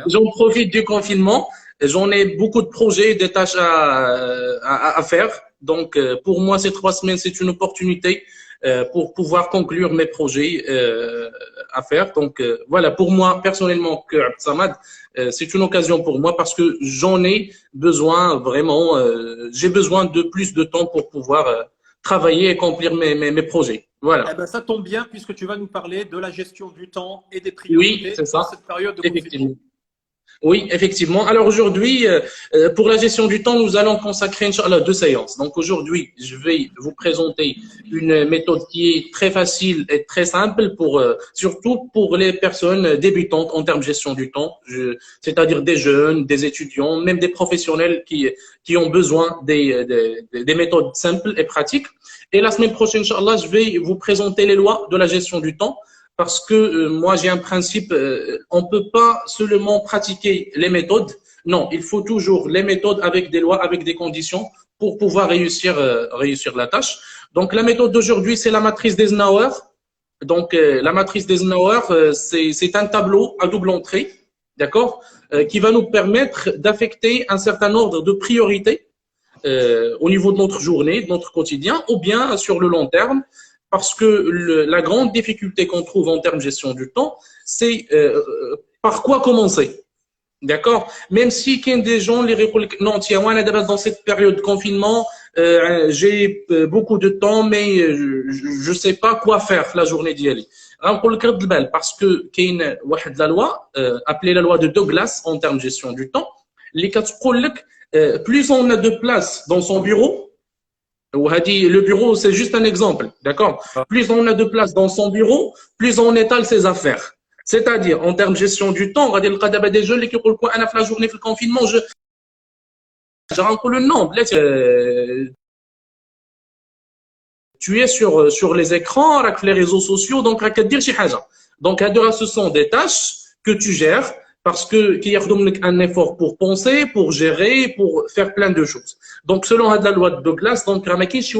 j'en profite du confinement. J'en ai beaucoup de projets, des tâches à faire. Donc, pour moi, ces 3 semaines, c'est une opportunité pour pouvoir conclure mes projets à faire. Donc, voilà, pour moi, personnellement, que Abd Samad, c'est une occasion pour moi parce que j'en ai besoin vraiment, j'ai besoin de plus de temps pour pouvoir travailler et accomplir mes projets. Voilà. Eh ben, ça tombe bien puisque tu vas nous parler de la gestion du temps et des priorités oui, c'est ça. dans cette période de Effectivement. confinement. Oui, effectivement. Alors aujourd'hui, pour la gestion du temps, nous allons consacrer, Inch'Allah, 2 séances. Donc aujourd'hui, je vais vous présenter une méthode qui est très facile et très simple surtout pour les personnes débutantes en termes de gestion du temps, c'est-à-dire des jeunes, des étudiants, même des professionnels qui ont besoin des méthodes simples et pratiques. Et la semaine prochaine, Inch'Allah, je vais vous présenter les lois de la gestion du temps parce que moi j'ai un principe, on peut pas seulement pratiquer les méthodes. Non, il faut toujours les méthodes avec des lois, avec des conditions pour pouvoir réussir la tâche. Donc la méthode d'aujourd'hui, c'est la matrice d'Eisenhower. Donc la matrice d'Eisenhower, c'est un tableau à double entrée, d'accord, qui va nous permettre d'affecter un certain ordre de priorités au niveau de notre journée, de notre quotidien, ou bien sur le long terme, parce que la grande difficulté qu'on trouve en termes de gestion du temps, c'est par quoi commencer. D'accord? Même si qu'il y a des gens, les réponent non, tiens, moi, dans cette période de confinement, j'ai beaucoup de temps, mais je sais pas quoi faire la journée d'y aller. Parce que qu'il y a une loi, appelée la loi de Douglas en termes de gestion du temps, les quatre plus on a de place dans son bureau, le bureau, c'est juste un exemple, d'accord? Plus on a de place dans son bureau, plus on étale ses affaires. C'est-à-dire, en termes de gestion du temps, on va dire des jeunes qui disent quoi, la journée, le confinement, je rencontre le nom. Tu es sur les écrans, avec les réseaux sociaux, donc à dire chez Haja. Donc, ce sont des tâches que tu gères parce que qui redonnent un effort pour penser, pour gérer, pour faire plein de choses. Donc, selon la loi de Douglas, donc, je suis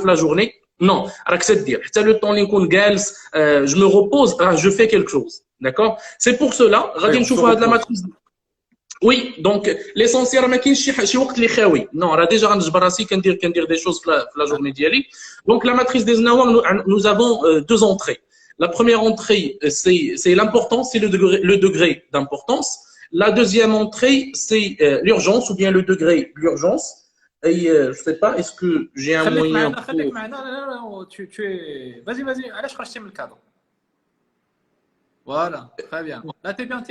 la journée. Non, c'est dire, le temps je me repose, je fais quelque chose. D'accord? C'est pour cela, de la matrice. Oui, donc l'essentiel, non, déjà, dire des choses la journée d'hier. Donc, la matrice d'Eisenhower, nous avons deux entrées. La première entrée, c'est l'importance, c'est le degré d'importance. La deuxième entrée, c'est l'urgence ou bien le degré de l'urgence. Et je sais pas, est-ce que j'ai un moyen pour... Non, tu es... Vas-y, allez, je rachète le cadre. Voilà, très bien. Là, t'es bien.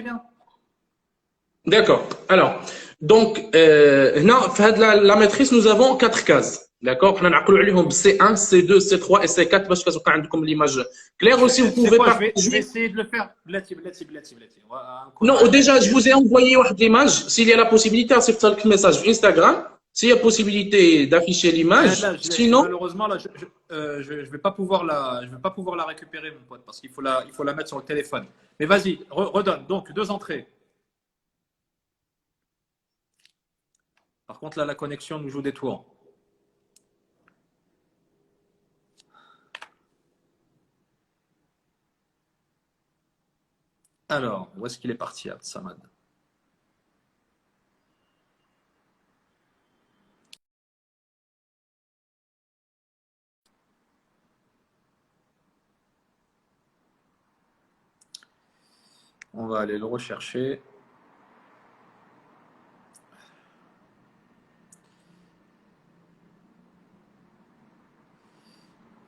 D'accord. Alors, donc, la matrice, nous avons 4 cases. D'accord? On a C1, C2, C3 et C4 parce que vous avez l'image claire aussi. Vous pouvez je vais essayer de le faire. Non, déjà, je vous ai envoyé l'image. S'il y a la possibilité, c'est le message Instagram. S'il y a possibilité d'afficher l'image, sinon. Malheureusement, là, je vais pas pouvoir la récupérer, mon pote, parce qu'il faut la mettre sur le téléphone. Mais vas-y, redonne. Donc, 2 entrées. Par contre, là, la connexion nous joue des tours. Alors, où est-ce qu'il est parti, Samad? On va aller le rechercher.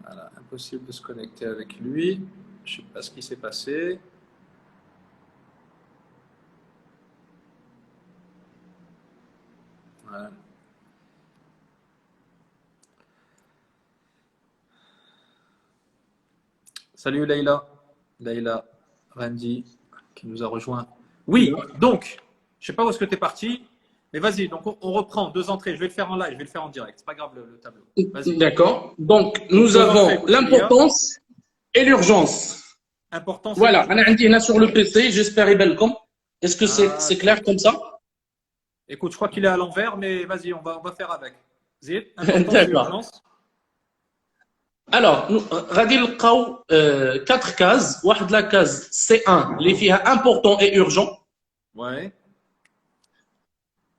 Voilà, impossible de se connecter avec lui. Je ne sais pas ce qui s'est passé. Voilà. Salut Leïla, Randy qui nous a rejoint. Oui, donc, je ne sais pas où est-ce que tu es parti, mais vas-y, donc on reprend 2 entrées. Je vais le faire en live, je vais le faire en direct. C'est pas grave le tableau. D'accord. Donc, nous avons l'importance et l'urgence. Importance. Voilà, on a là sur le PC, j'espère Ibelcom. Est-ce que c'est clair comme ça? Écoute, je crois qu'il est à l'envers, mais vas-y, on va faire avec. Zid, importance et urgence. Alors, nous avons 4 cases. La case C1, les filles important et urgent. Ouais.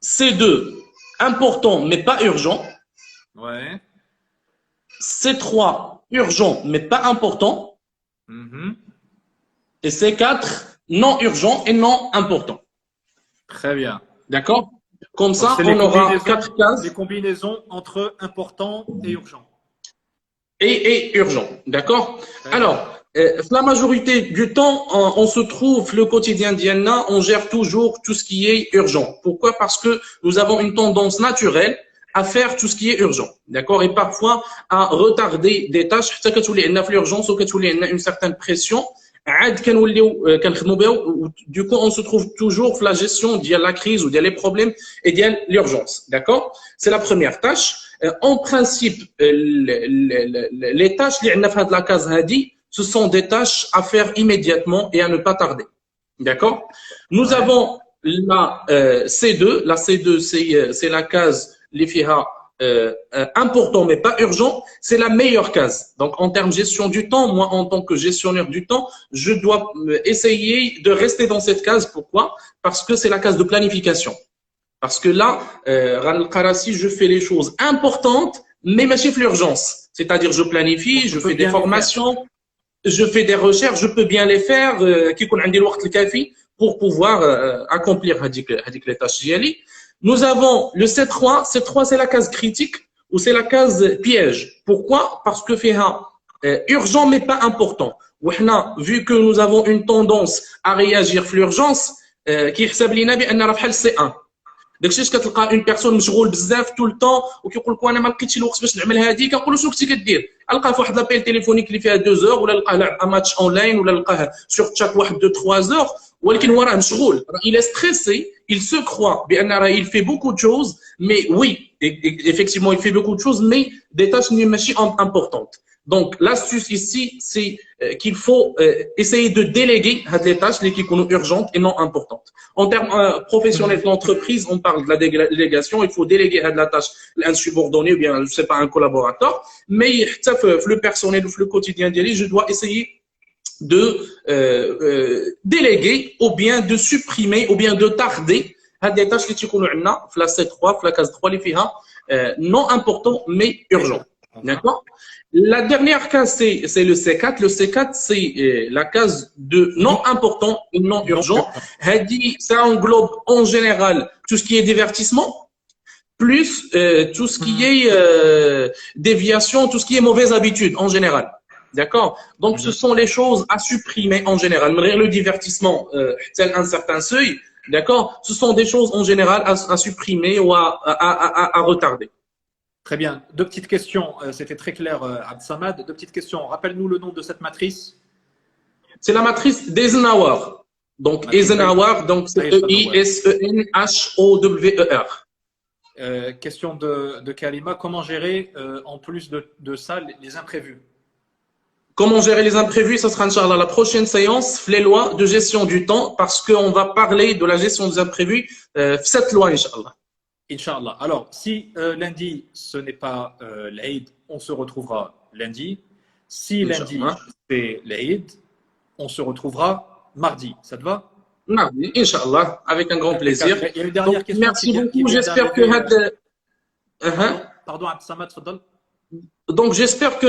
C2, important mais pas urgent. Ouais. C3, urgent mais pas important. Et C4, non urgent et non important. Très bien. D'accord? Comme ça, on aura 4 cases. Des combinaisons entre important et urgent. Et urgent. D'accord? Alors, la majorité du temps, on se trouve, le quotidien d'Iana, on gère toujours tout ce qui est urgent. Pourquoi? Parce que nous avons une tendance naturelle à faire tout ce qui est urgent. D'accord? Et parfois, à retarder des tâches, l'urgence ou une certaine pression. Du coup, on se trouve toujours la gestion de la crise ou de les problèmes et de l'urgence. D'accord? C'est la première tâche. En principe, les tâches qui sont dans la case hadi ce sont des tâches à faire immédiatement et à ne pas tarder. D'accord? Nous avons la C2. La C2, c'est la case les FIHA important mais pas urgent. C'est la meilleure case. Donc, en termes de gestion du temps, moi, en tant que gestionnaire du temps, je dois essayer de rester dans cette case. Pourquoi? Parce que c'est la case de planification. Parce que là, si je fais les choses importantes, mais ma chef l'urgence. C'est-à-dire, je planifie, je fais des formations, je fais des recherches, je peux bien les faire, pour pouvoir accomplir les tâches d'IALI. Nous avons le C3. C3, c'est la case critique ou c'est la case piège. Pourquoi? Parce que c'est urgent mais pas important. Vu que nous avons une tendance à réagir à l'urgence, qui c'est 1. داكشي اش كتلقى اون بيرسون مشغول بزاف طول الطون وكيقول لك انا ما لقيتش الوقت باش نعمل هذه كنقول له شنو كنتي كدير القاه في واحد لابيل تليفونيك اللي فيها 2 اور ولا لقاه لاعب ماتش اونلاين ولا لقاه سور تشات واحد 2 3 اور ولكن هو راه مشغول il est stressé il se croit بان راه il fait beaucoup de choses mais oui effectivement il fait beaucoup de choses mais des tâches ماشي importantes. Donc, l'astuce ici, c'est qu'il faut essayer de déléguer les tâches qui sont urgentes et non importantes. En termes professionnels de l'entreprise, on parle de la délégation. Il faut déléguer la tâche à un subordonné ou bien, je sais pas, un collaborateur. Mais le personnel ou le quotidien, je dois essayer de déléguer ou bien de supprimer ou bien de tarder des tâches qui sont la C3, la case 3, les FIHA, non importantes mais urgentes. D'accord? La dernière case, c'est le C4. Le C4, c'est la case de non important et non urgent. Ça englobe en général tout ce qui est divertissement, plus tout ce qui est déviation, tout ce qui est mauvaise habitude en général. D'accord? Donc, ce sont les choses à supprimer en général. Malgré le divertissement, tel un certain seuil, d'accord? Ce sont des choses en général à supprimer ou à retarder. Très bien. Deux petites questions. C'était très clair, Abd-Samad. Deux petites questions. Rappelle-nous le nom de cette matrice. C'est la matrice d'Eisenhower. Donc, Eisenhower, donc c'est E-I-S-E-N-H-O-W-E-R. Question de Kalima. Comment gérer, en plus de ça, les imprévus? Comment gérer les imprévus? Ça sera, Inch'Allah, la prochaine séance, les lois de gestion du temps, parce qu'on va parler de la gestion des imprévus, cette loi, Inch'Allah. Inch'Allah. Alors, si lundi, ce n'est pas l'Aïd, on se retrouvera lundi. Si lundi, c'est l'Aïd, on se retrouvera mardi. Ça te va? Mardi, Inch'Allah, avec un grand plaisir. Il y a une dernière question. Merci beaucoup. J'espère que... Pardon, Abd-Samad, fadal. Donc, j'espère que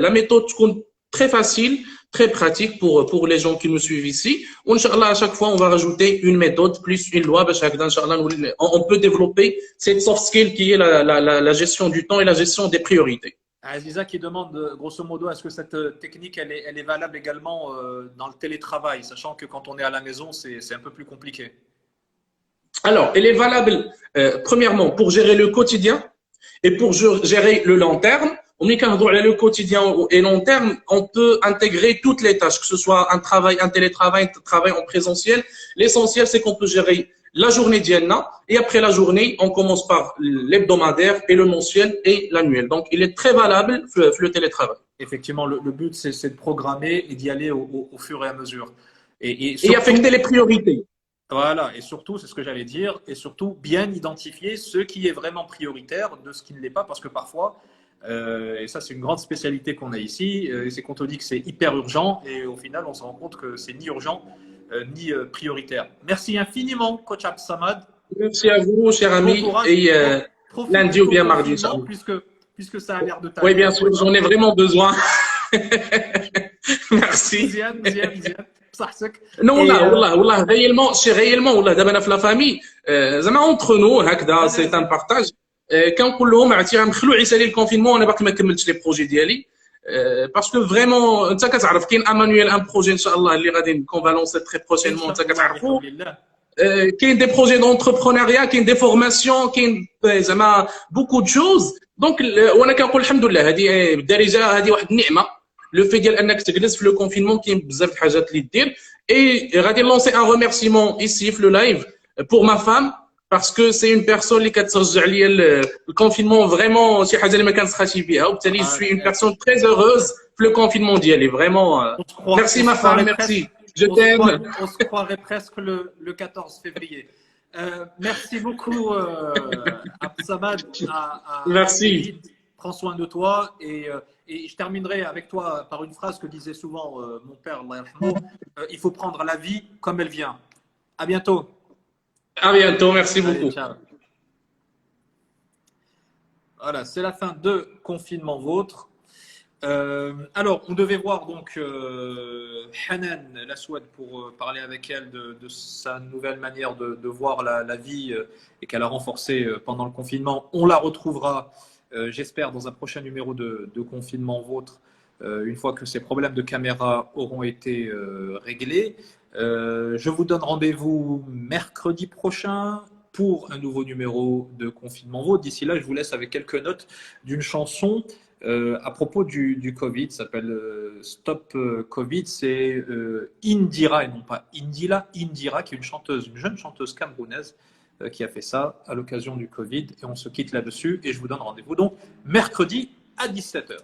la méthode soit très facile, très pratique pour les gens qui nous suivent ici. Inch'Allah, à chaque fois, on va rajouter une méthode plus une loi. On peut développer cette soft skill qui est la gestion du temps et la gestion des priorités. Aziza qui demande, grosso modo, est-ce que cette technique, elle est valable également dans le télétravail, sachant que quand on est à la maison, c'est un peu plus compliqué. Alors, elle est valable, premièrement, pour gérer le quotidien et pour gérer le long terme. Le quotidien et long terme, on peut intégrer toutes les tâches, que ce soit un télétravail, un travail en présentiel. L'essentiel, c'est qu'on peut gérer la journée d'Yenna et après la journée, on commence par l'hebdomadaire et le mensuel et l'annuel. Donc, il est très valable le télétravail. Effectivement, le but, c'est de programmer et d'y aller au fur et à mesure. Et affecter les priorités. Voilà, et surtout, c'est ce que j'allais dire, et surtout bien identifier ce qui est vraiment prioritaire de ce qui ne l'est pas, parce que parfois, et ça c'est une grande spécialité qu'on a ici, c'est qu'on te dit que c'est hyper urgent et au final on se rend compte que c'est ni urgent ni prioritaire. Merci infiniment, coach Abd-Samad. Merci à vous, cher ami, et lundi ou bien mardi. Puisque ça a l'air de t'aider. Oui, bien sûr, j'en ai vraiment besoin. Merci. Non, والله réellement والله دابا انا في لا فامي زعما اونتر نو هكذا سي ان بارطاج كنقول لهم عرفتي غنخلو عيسى لي الكونفينمون انا باقي ما كملتش لي بروجي ديالي باسكو فريمون انت كتعرف كاين امانويل ان بروجي ان شاء الله اللي غادي نكون فالونسي تري بروشينمون انت كتعرفوا كاين دي بروجي دونتربرونيريا كاين دي فورماسيون كاين زعما بوكو دو شوز دونك وانا كنقول الحمد لله هذه بالدارجه هذه واحد النعمه لو في ديال انك تجلس في لو كونفينمون كاين بزاف د الحاجات اللي دير اي غادي نلونسي ان ريميرسيمون ايسي في لو لايف بور ما فام باسكو سي اون بيرسون اللي كترجع ليا الكونفينمون فريمون شي حاجه اللي ما كنسخاش بها وبالتالي جو سوي اون بيرسون تري هوروز le confinement d'y aller. Vraiment. Merci ma femme, merci. Je t'aime. On se croirait presque le 14 février. Merci beaucoup, Absamad. Merci. Prends soin de toi et je terminerai avec toi par une phrase que disait souvent mon père, Allah yarhamou, il faut prendre la vie comme elle vient. À bientôt. À bientôt, merci Allez, beaucoup. ciao. Voilà, c'est la fin de Confinement Vôtre. Alors, on devait voir donc Hanan Laswad pour parler avec elle de sa nouvelle manière de voir la vie et qu'elle a renforcée pendant le confinement. On la retrouvera, j'espère, dans un prochain numéro de Confinement Vôtre, une fois que ces problèmes de caméra auront été réglés. Je vous donne rendez-vous mercredi prochain pour un nouveau numéro de Confinement Vôtre. D'ici là, je vous laisse avec quelques notes d'une chanson à propos du Covid. Ça s'appelle Stop Covid. C'est Indira, et non pas Indila, Indira, qui est une jeune chanteuse camerounaise qui a fait ça à l'occasion du Covid. Et on se quitte là-dessus. Et je vous donne rendez-vous donc mercredi à 17h.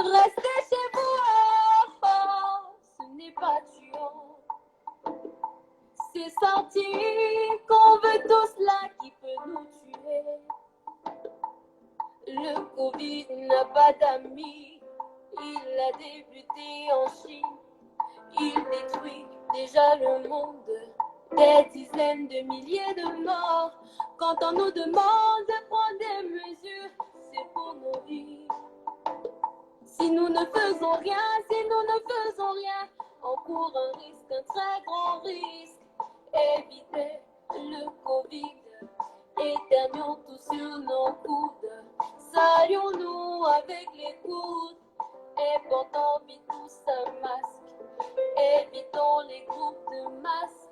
Restez chez vous, enfants, ce n'est pas tuant. C'est sentir qu'on veut tout cela qui peut nous tuer. Le Covid n'a pas d'amis, il a débuté en Chine. Il détruit déjà le monde, des dizaines de milliers de morts. Quand on nous demande de prendre des mesures, c'est pour nos vies. Si nous ne faisons rien, on court un risque, un très grand risque. Évitez le Covid, éternuons tous sur nos coudes. Saluons-nous avec les coudes et portons vite tous un masque. Évitons les groupes de masse,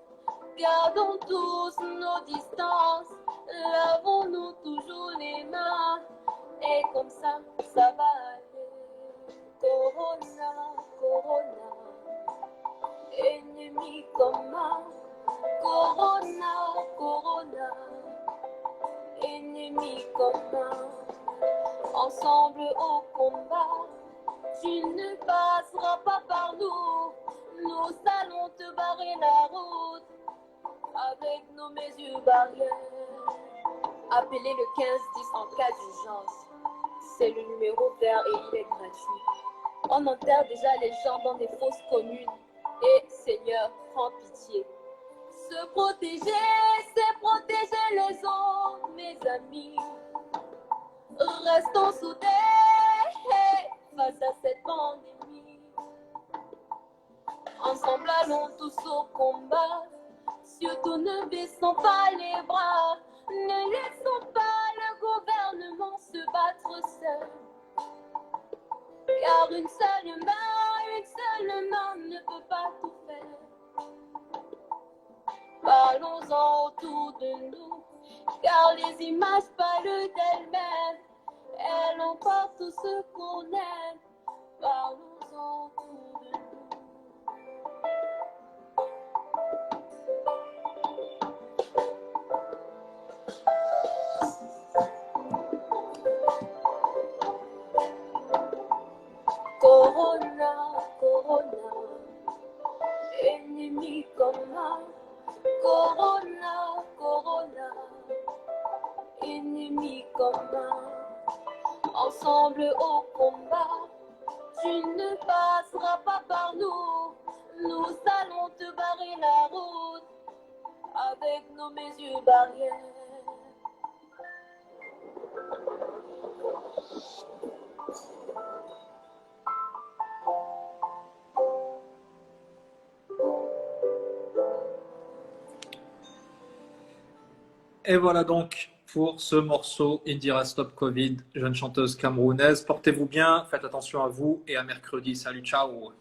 gardons tous nos distances. Lavons-nous toujours les mains et comme ça, ça va aller. Corona, Corona, ennemi commun. Corona, Corona, ennemi commun. Ensemble au combat, tu ne passeras pas par nous. Nous allons te barrer la route avec nos mesures barrières. Appelez le 1510 en cas d'urgence. C'est le numéro vert et il est gratuit. On enterre déjà les gens dans des fosses communes. Et Seigneur, prends pitié. Se protéger, c'est protéger les autres, mes amis. Restons soudés face à cette pandémie. Ensemble, allons tous au combat. Surtout ne baissons pas les bras. Ne laissons pas le gouvernement se battre seul. Car une seule main ne peut pas tout faire. Parlons-en autour de nous, car les images parlent d'elles-mêmes. Elles emportent tout ce qu'on aime. Parlons-en autour de nous. Corona, Corona, ennemi commun. Corona, Corona, ennemi commun. Ensemble au combat, tu ne passeras pas par nous. Nous allons te barrer la route avec nos mesures barrières. Et voilà donc pour ce morceau Indira Stop Covid, jeune chanteuse camerounaise. Portez-vous bien, faites attention à vous et à mercredi. Salut, ciao.